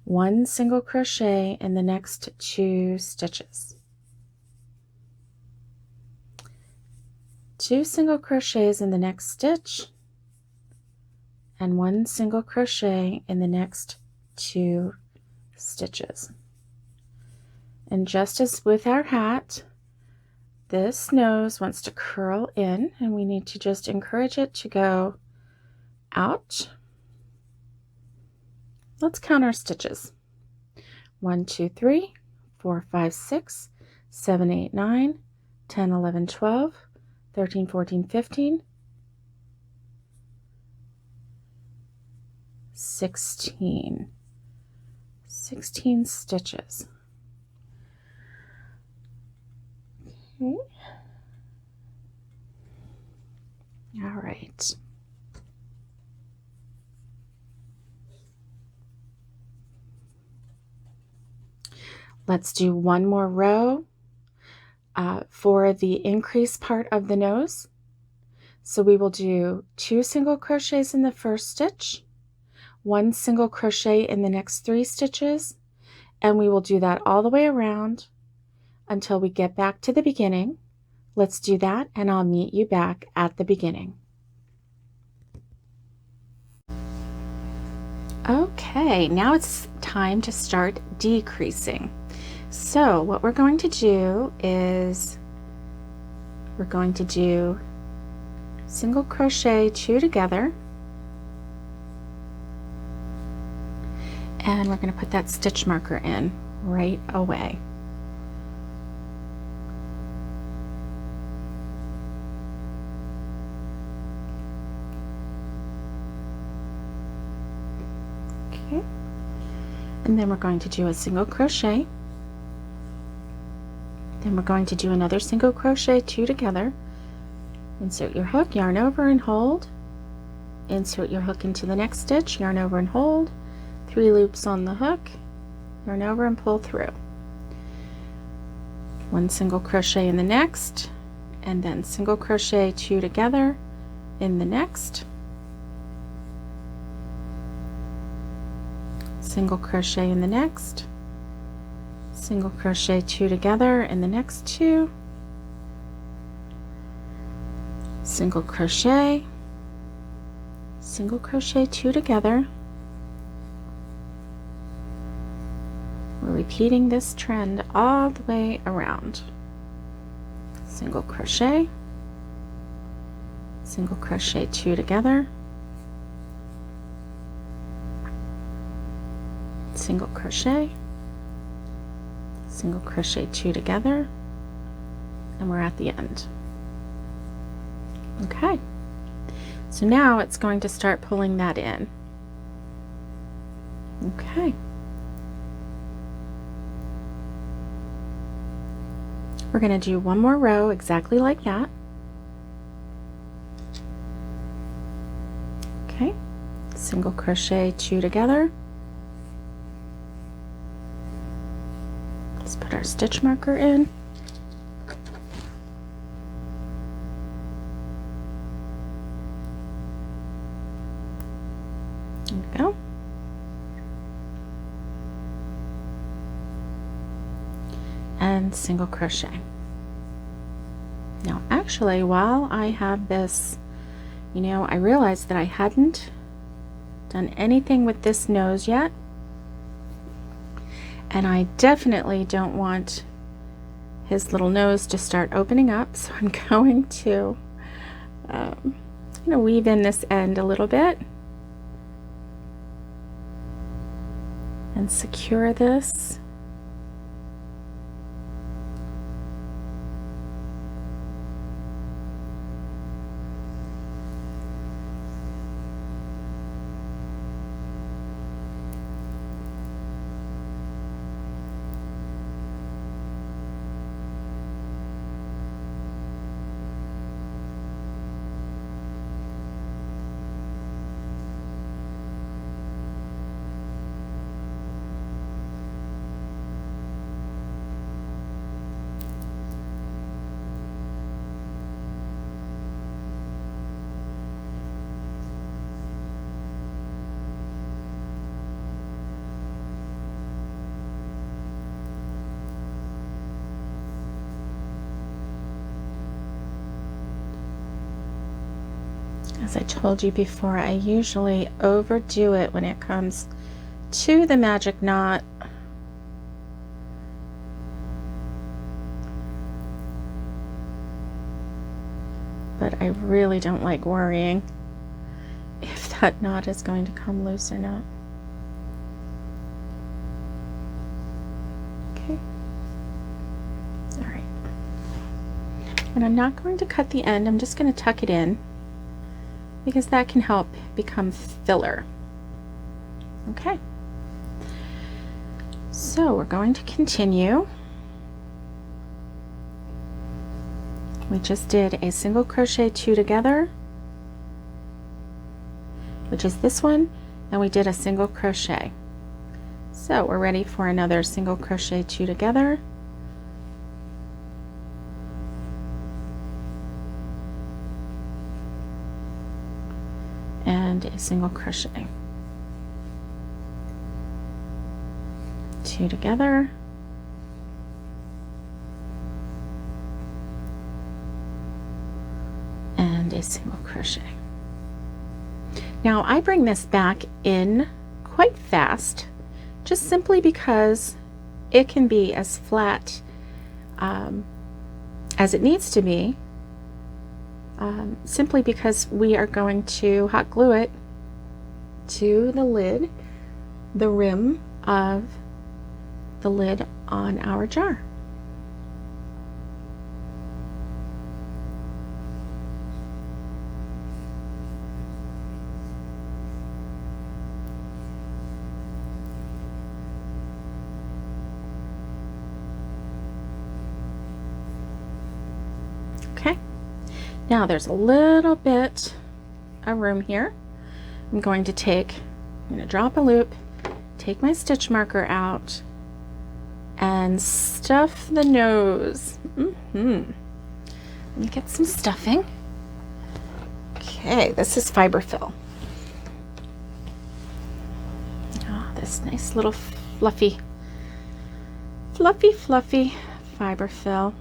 1 single crochet in the next 2 stitches. 2 single crochets in the next stitch, and 1 single crochet in the next 2 stitches. And just as with our hat, this nose wants to curl in, and we need to just encourage it to go out. Let's count our stitches. 1, 2, 3, 4, 5, 6, 7, 8, 9, 10, 11, 12, 13, 14, 15, 16. 16 stitches. Okay. All right. Let's do one more row for the increase part of the nose. So we will do 2 single crochets in the first stitch, 1 single crochet in the next 3 stitches, and we will do that all the way around until we get back to the beginning. Let's do that, and I'll meet you back at the beginning. Okay, now it's time to start decreasing. So what we're going to do is we're going to do single crochet 2 together, and we're going to put that stitch marker in right away. Okay, and then we're going to do a single crochet. Then we're going to do another single crochet 2 together. Insert your hook, yarn over and hold. Insert your hook into the next stitch, yarn over and hold. 3 loops on the hook, yarn over and pull through. 1 single crochet in the next, and then single crochet 2 together in the next. Single crochet in the next. Single crochet 2 together in the next 2, single crochet 2 together. We're repeating this trend all the way around. Single crochet 2 together, single crochet 2 together, and we're at the end. Okay, so now it's going to start pulling that in. Okay, we're going to do one more row exactly like that. Okay, single crochet 2 together. Let's put our stitch marker in. and single crochet. Now actually, while I have this, you know, I realized that I hadn't done anything with this nose yet, and I definitely don't want his little nose to start opening up, so I'm going to weave in this end a little bit and secure this. As I told you before, I usually overdo it when it comes to the magic knot. But I really don't like worrying if that knot is going to come loose or not. Okay. All right. And I'm not going to cut the end, I'm just going to tuck it in, because that can help become filler. Okay, so we're going to continue. We just did a single crochet 2 together, which is this one, and we did a single crochet. So we're ready for another single crochet 2 together. And a single crochet, 2 together, and a single crochet. Now I bring this back in quite fast, just simply because it can be as flat as it needs to be. Simply because we are going to hot glue it to the lid, the rim of the lid on our jar. Okay. Now there's a little bit of room here. I'm going to drop a loop, take my stitch marker out, and stuff the nose. Let me get some stuffing. Okay, this is fiber fill. Oh, this nice little fluffy fiber fill.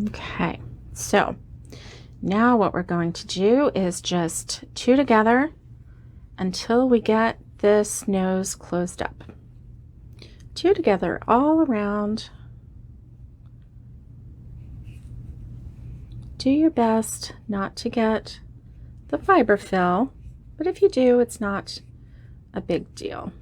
Okay, so now what we're going to do is just 2 together until we get this nose closed up. 2 together all around, Do your best not to get the fiber fill, but if you do, it's not a big deal.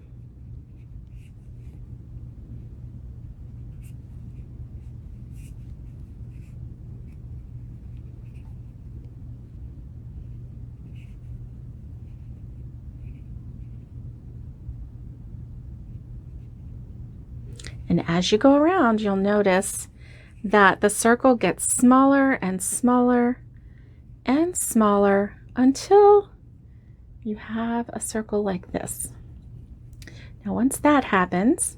And as you go around, you'll notice that the circle gets smaller and smaller and smaller until you have a circle like this. Now, once that happens,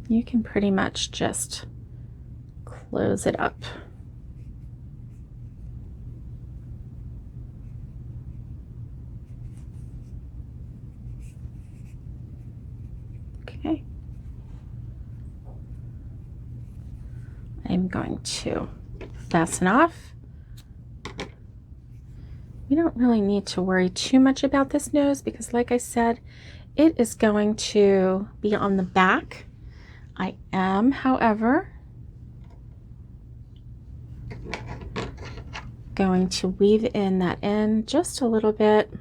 you can pretty much just close it up. Okay. I'm going to fasten off. We don't really need to worry too much about this nose because, like I said, it is going to be on the back. I am, however, going to weave in that end just a little bit.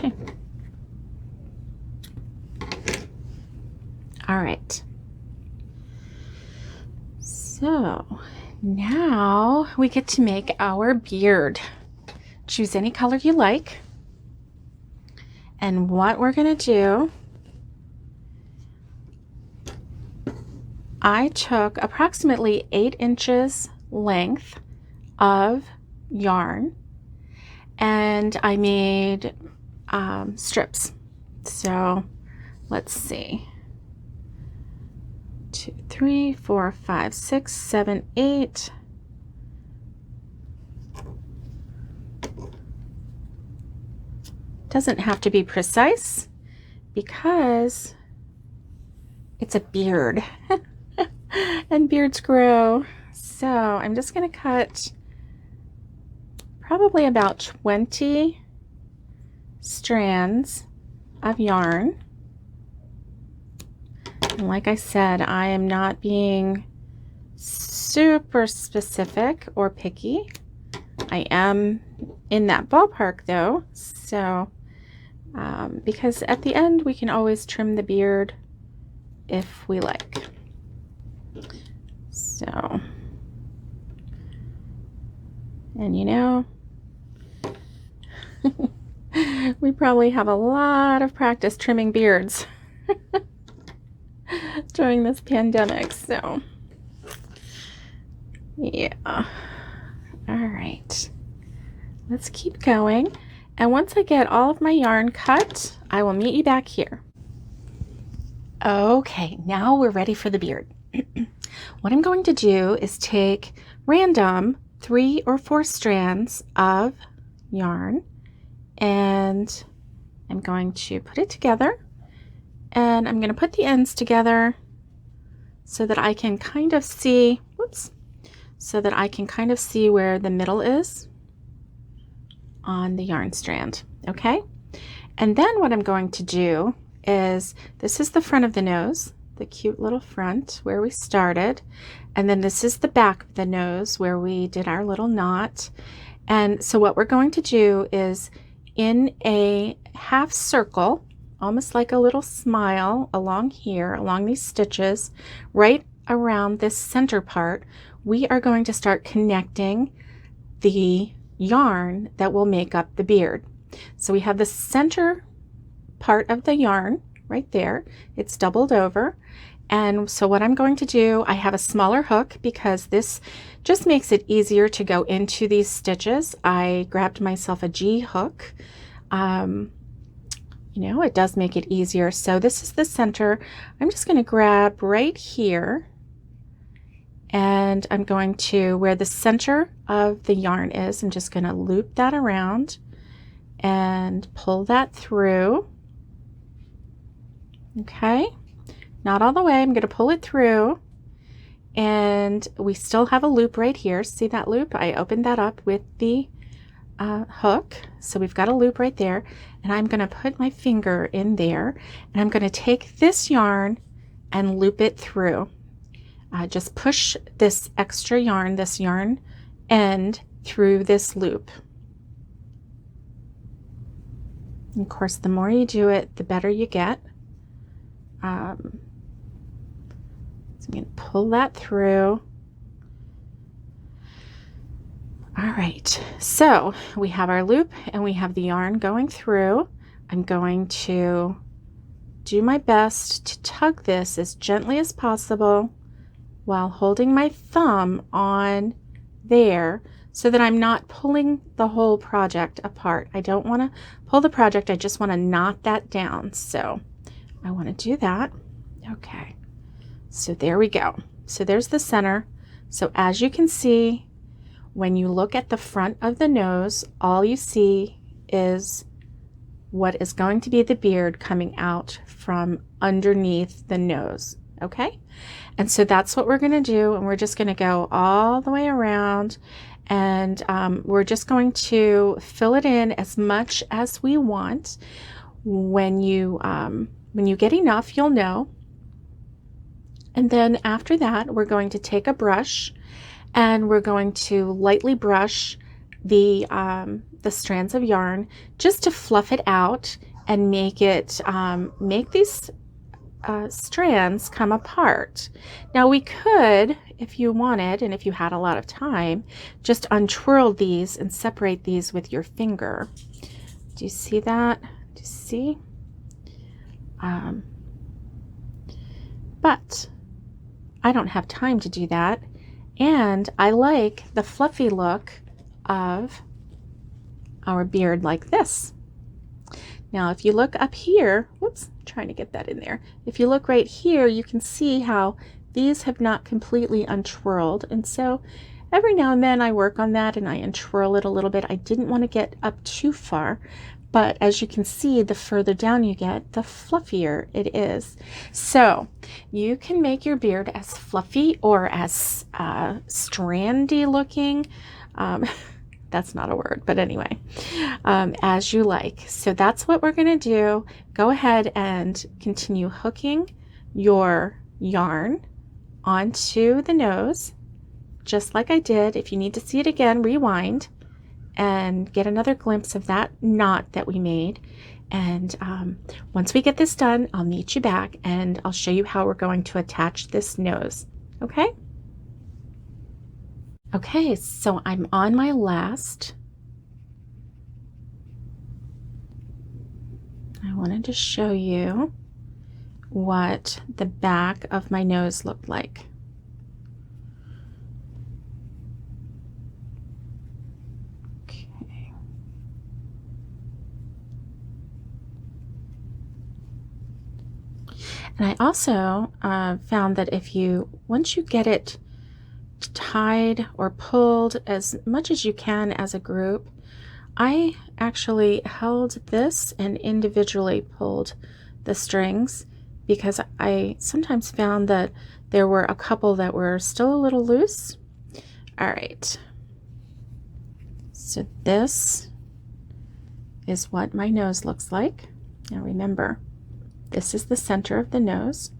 Okay. All right. So now we get to make our beard. Choose any color you like. And what we're going to do, I took approximately 8 inches length of yarn and I made strips. So let's see. 2, 3, 4, 5, 6, 7, 8. Doesn't have to be precise because it's a beard and beards grow. So I'm just going to cut probably about 20 strands of yarn. And like I said, I am not being super specific or picky. I am in that ballpark though, so because at the end we can always trim the beard if we like. So, and you know, we probably have a lot of practice trimming beards during this pandemic, so yeah. All right, let's keep going. And once I get all of my yarn cut, I will meet you back here. Okay, now we're ready for the beard. What I'm going to do is take random 3 or 4 strands of yarn and I'm going to put it together and I'm going to put the ends together so that I can kind of see, so that I can kind of see where the middle is on the yarn strand, okay? And then what I'm going to do is, this is the front of the nose, the cute little front where we started, and then this is the back of the nose where we did our little knot. And so what we're going to do is in a half circle, almost like a little smile along here, along these stitches, right around this center part. We are going to start connecting the yarn that will make up the beard. So we have the center part of the yarn right there. It's doubled over. And so what I'm going to do, I have a smaller hook because this just makes it easier to go into these stitches. I grabbed myself a G hook. You know, it does make it easier. So this is the center. I'm just going to grab right here, and I'm going to, where the center of the yarn is, I'm just going to loop that around and pull that through. Okay, not all the way. I'm going to pull it through, and we still have a loop right here. See that loop? I opened that up with the hook, so we've got a loop right there, and I'm going to put my finger in there, and I'm going to take this yarn and loop it through. Just push this extra yarn, this yarn end, through this loop. And of course, the more you do it, the better you get. So I'm going to pull that through. All right, so we have our loop and we have the yarn going through. I'm going to do my best to tug this as gently as possible while holding my thumb on there so that I'm not pulling the whole project apart. I don't want to pull the project, I just want to knot that down. So I want to do that. Okay, so there we go. So there's the center. So as you can see, when you look at the front of the nose, all you see is what is going to be the beard coming out from underneath the nose. Okay, and so that's what we're going to do, and we're just going to go all the way around, and we're just going to fill it in as much as we want. When you get enough, you'll know. And then after that, we're going to take a brush and we're going to lightly brush the strands of yarn just to fluff it out and make it make these strands come apart. Now we could, if you wanted and if you had a lot of time, just untwirl these and separate these with your finger. Do you see that? Do you see? But I don't have time to do that, and I like the fluffy look of our beard like this. Now if you look up here, whoops, trying to get that in there. If you look right here, you can see how these have not completely untwirled, and so every now and then I work on that and I untwirl it a little bit. I didn't want to get up too far, but as you can see, the further down you get, the fluffier it is. So you can make your beard as fluffy or as strandy looking. That's not a word, but anyway, as you like. So that's what we're going to do. Go ahead and continue hooking your yarn onto the nose, just like I did. If you need to see it again, rewind and get another glimpse of that knot that we made. And once we get this done, I'll meet you back and I'll show you how we're going to attach this nose. Okay? Okay, so I'm on my last. I wanted to show you what the back of my nose looked like. And I also found that once you get it tied or pulled as much as you can as a group, I actually held this and individually pulled the strings because I sometimes found that there were a couple that were still a little loose. All right, so this is what my nose looks like. Now remember, this is the center of the nose,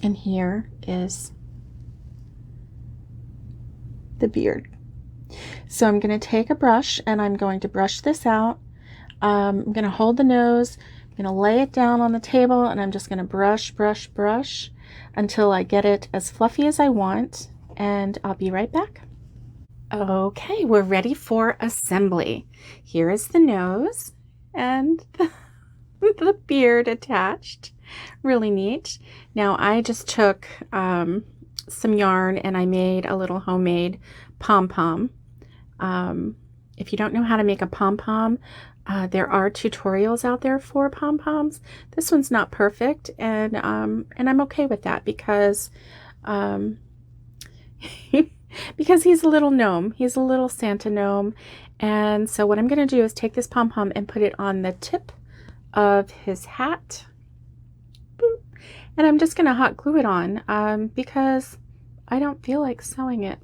and here is the beard. So I'm going to take a brush and I'm going to brush this out. I'm going to hold the nose, I'm going to lay it down on the table, and I'm just going to brush, brush, brush until I get it as fluffy as I want, and I'll be right back. Okay, we're ready for assembly. Here is the nose and the beard attached. Really neat. Now I just took some yarn and I made a little homemade pom-pom. If you don't know how to make a pom-pom, there are tutorials out there for pom-poms. This one's not perfect, and I'm okay with that because because he's a little gnome. He's a little Santa gnome. And so what I'm going to do is take this pom-pom and put it on the tip of his hat. Boop. And I'm just going to hot glue it on because I don't feel like sewing it.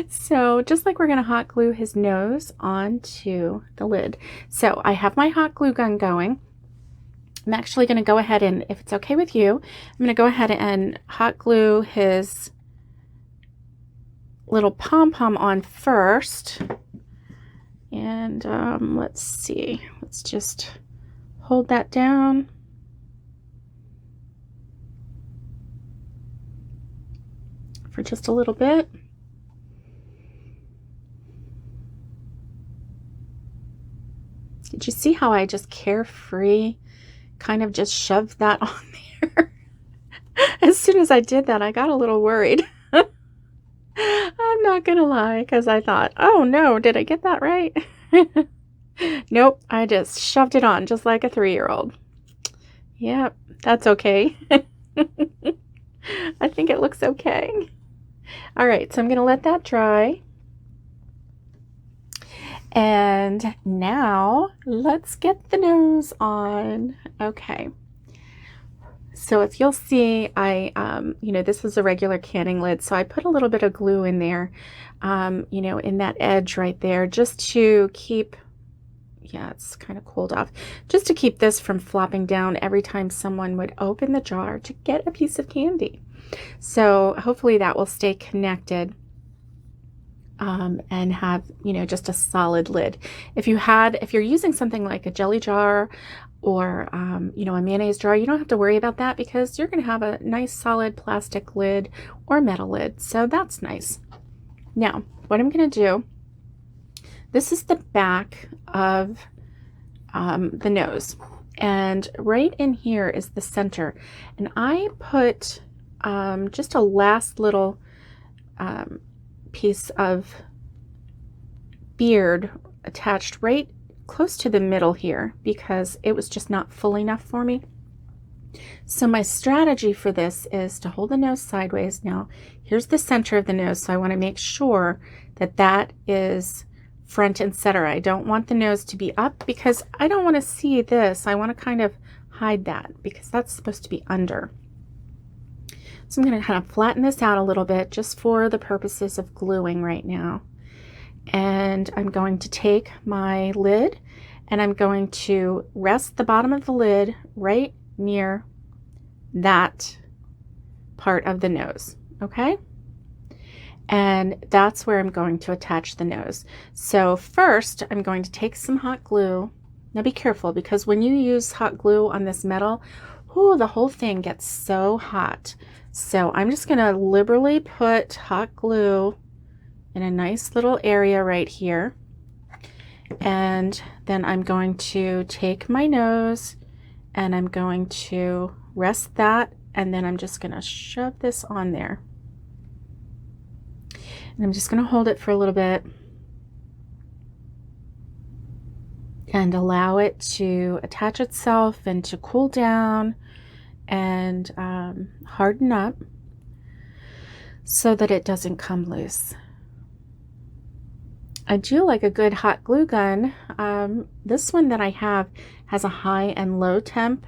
So just like we're going to hot glue his nose onto the lid. So I have my hot glue gun going. I'm actually going to go ahead and, if it's okay with you, I'm going to go ahead and hot glue his little pom-pom on first. And let's see, let's just hold that down. For just a little bit. Did you see how I just carefree kind of just shoved that on there? As soon as I did that, I got a little worried. I'm not gonna lie, because I thought, oh no, did I get that right? Nope, I just shoved it on just like a 3-year-old. Yep, that's okay. I think it looks okay. All right, so I'm gonna let that dry. And now let's get the nose on. Okay. So if you'll see, this is a regular canning lid. So I put a little bit of glue in there, in that edge right there, just to keep, yeah, it's kind of cooled off, just to keep this from flopping down every time someone would open the jar to get a piece of candy. So hopefully that will stay connected. And have, just a solid lid. If you're using something like a jelly jar or, a mayonnaise jar, you don't have to worry about that because you're going to have a nice solid plastic lid or metal lid. So that's nice. Now, what I'm going to do, this is the back of the nose. And right in here is the center. And I put just a last little piece of beard attached right close to the middle here because it was just not full enough for me. So my strategy for this is to hold the nose sideways. Now here's the center of the nose, so I want to make sure that that is front and center. I don't want the nose to be up because I don't want to see this. I want to kind of hide that because that's supposed to be under. So I'm going to kind of flatten this out a little bit just for the purposes of gluing right now. And I'm going to take my lid and I'm going to rest the bottom of the lid right near that part of the nose, okay? And that's where I'm going to attach the nose. So first I'm going to take some hot glue. Now be careful because when you use hot glue on this metal, the whole thing gets so hot. So I'm just going to liberally put hot glue in a nice little area right here. And then I'm going to take my nose and I'm going to rest that. And then I'm just going to shove this on there. And I'm just going to hold it for a little bit and allow it to attach itself and to cool down and harden up so that it doesn't come loose. I do like a good hot glue gun. This one that I have has a high and low temp,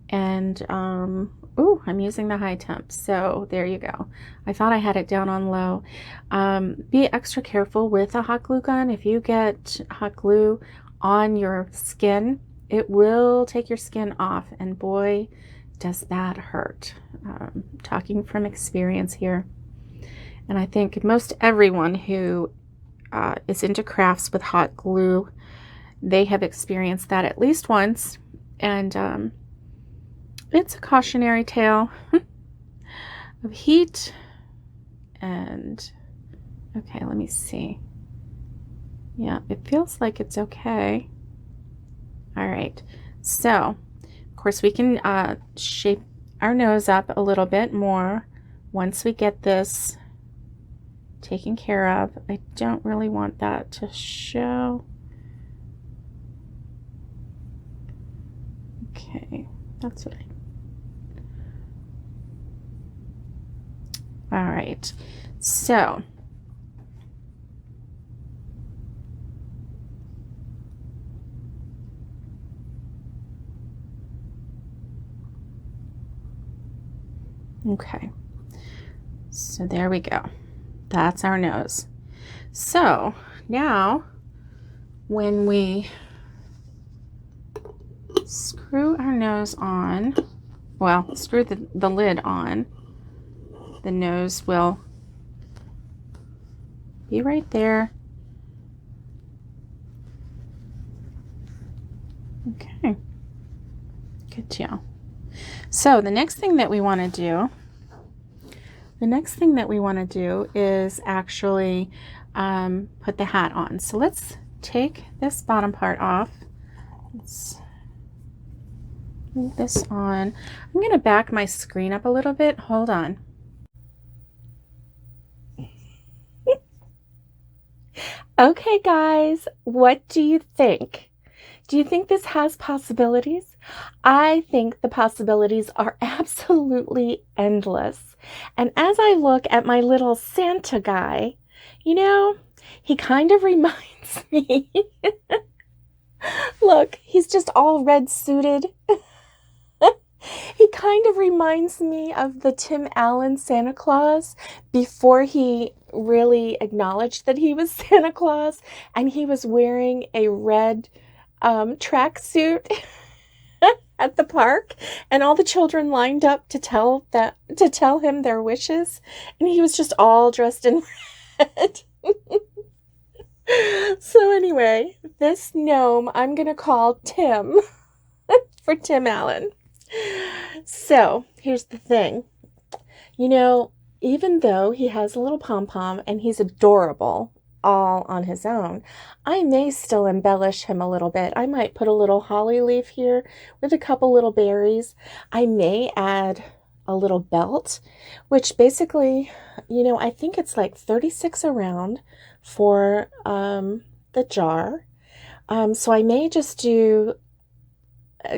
and I'm using the high temp, so there you go. I thought I had it down on low. Be extra careful with a hot glue gun. If you get hot glue on your skin, it will take your skin off, and boy, does that hurt. Talking from experience here. And I think most everyone who is into crafts with hot glue, they have experienced that at least once. And it's a cautionary tale of heat. And okay, let me see. Yeah, it feels like it's okay. All right, so of course we can shape our nose up a little bit more once we get this taken care of. I don't really want that to show. Okay, that's what all right, so okay, so there we go. That's our nose. So now when we screw our nose on, well, screw the lid on, the nose will be right there. Okay, good deal. So the next thing that we want to do, is actually put the hat on. So let's take this bottom part off. Let's move this on. I'm going to back my screen up a little bit. Hold on. Okay, guys, what do you think? Do you think this has possibilities? I think the possibilities are absolutely endless. And as I look at my little Santa guy, you know, he kind of reminds me. Look, he's just all red suited. He kind of reminds me of the Tim Allen Santa Claus before he really acknowledged that he was Santa Claus, and he was wearing a red tracksuit at the park, and all the children lined up to tell him their wishes, and he was just all dressed in red. So anyway, this gnome I'm gonna call Tim for Tim Allen. So here's the thing, you know, even though he has a little pom-pom and he's adorable all on his own, I may still embellish him a little bit. I might put a little holly leaf here with a couple little berries. I may add a little belt, which basically, you know, I think it's like 36 around for the jar. So I may just do,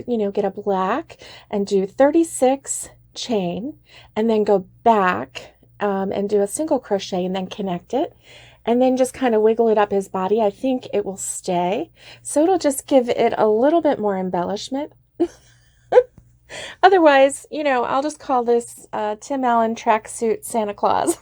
you know, get a black and do 36 chain and then go back and do a single crochet and then connect it and then just kind of wiggle it up his body. I think it will stay, so it'll just give it a little bit more embellishment. Otherwise, you know, I'll just call this Tim Allen tracksuit Santa Claus.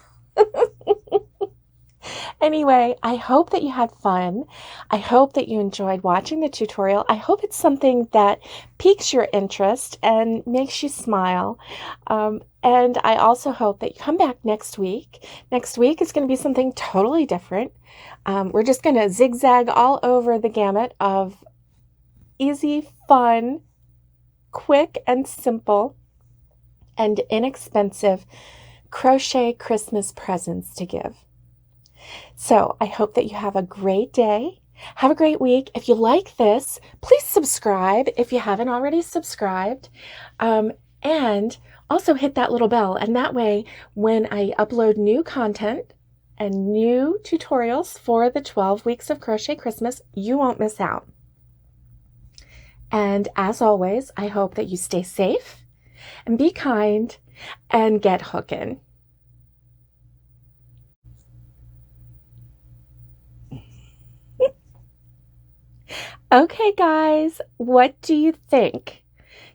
Anyway, I hope that you had fun. I hope that you enjoyed watching the tutorial. I hope it's something that piques your interest and makes you smile. And I also hope that you come back next week. Next week is going to be something totally different. We're just going to zigzag all over the gamut of easy, fun, quick and simple, and inexpensive crochet Christmas presents to give. So I hope that you have a great day. Have a great week. If you like this, please subscribe if you haven't already subscribed. And also hit that little bell. And that way, when I upload new content and new tutorials for the 12 weeks of Crochet Christmas, you won't miss out. And as always, I hope that you stay safe and be kind and get hooking. Okay, guys, what do you think?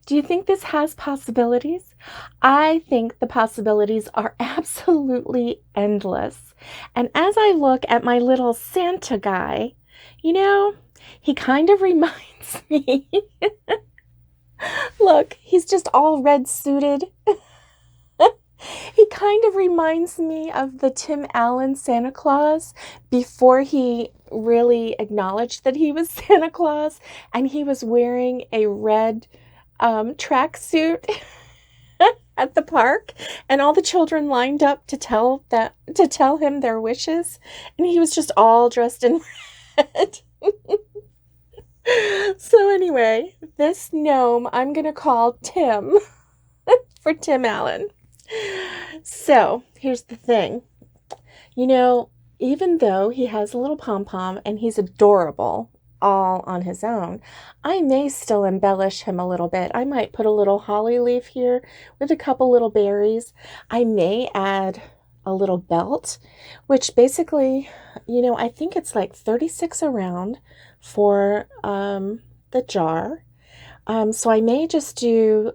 Do you think this has possibilities? I think the possibilities are absolutely endless. And as I look at my little Santa guy, you know, he kind of reminds me. Look, he's just all red suited. He kind of reminds me of the Tim Allen Santa Claus before he really acknowledged that he was Santa Claus, and he was wearing a red tracksuit at the park, and all the children lined up to tell him their wishes, and he was just all dressed in red. So anyway, this gnome I'm gonna call Tim for Tim Allen. So here's the thing. You know, even though he has a little pom-pom and he's adorable all on his own, I may still embellish him a little bit. I might put a little holly leaf here with a couple little berries. I may add a little belt, which basically, you know, I think it's like 36 around for the jar. So I may just do,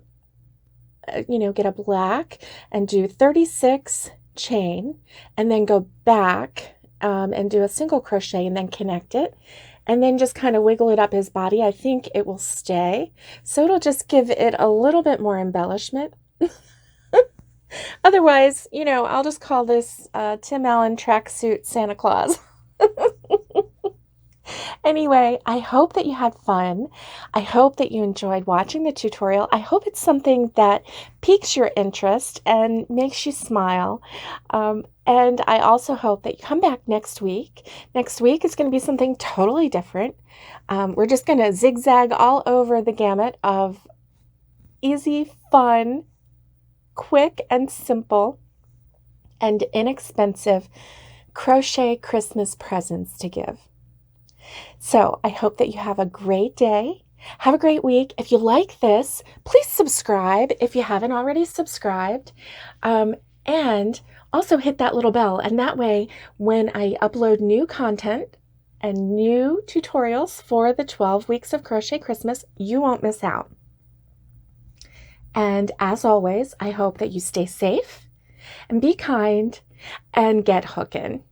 get a black and do 36 chain and then go back and do a single crochet and then connect it and then just kind of wiggle it up his body. I think it will stay. So it'll just give it a little bit more embellishment. Otherwise, I'll just call this Tim Allen tracksuit Santa Claus. Anyway, I hope that you had fun. I hope that you enjoyed watching the tutorial. I hope it's something that piques your interest and makes you smile. And I also hope that you come back next week. Next week is going to be something totally different. We're just going to zigzag all over the gamut of easy, fun, quick and simple and inexpensive crochet Christmas presents to give. So I hope that you have a great day. Have a great week. If you like this, please subscribe if you haven't already subscribed. And also hit that little bell. And that way, when I upload new content and new tutorials for the 12 weeks of Crochet Christmas, you won't miss out. And as always, I hope that you stay safe and be kind and get hooking.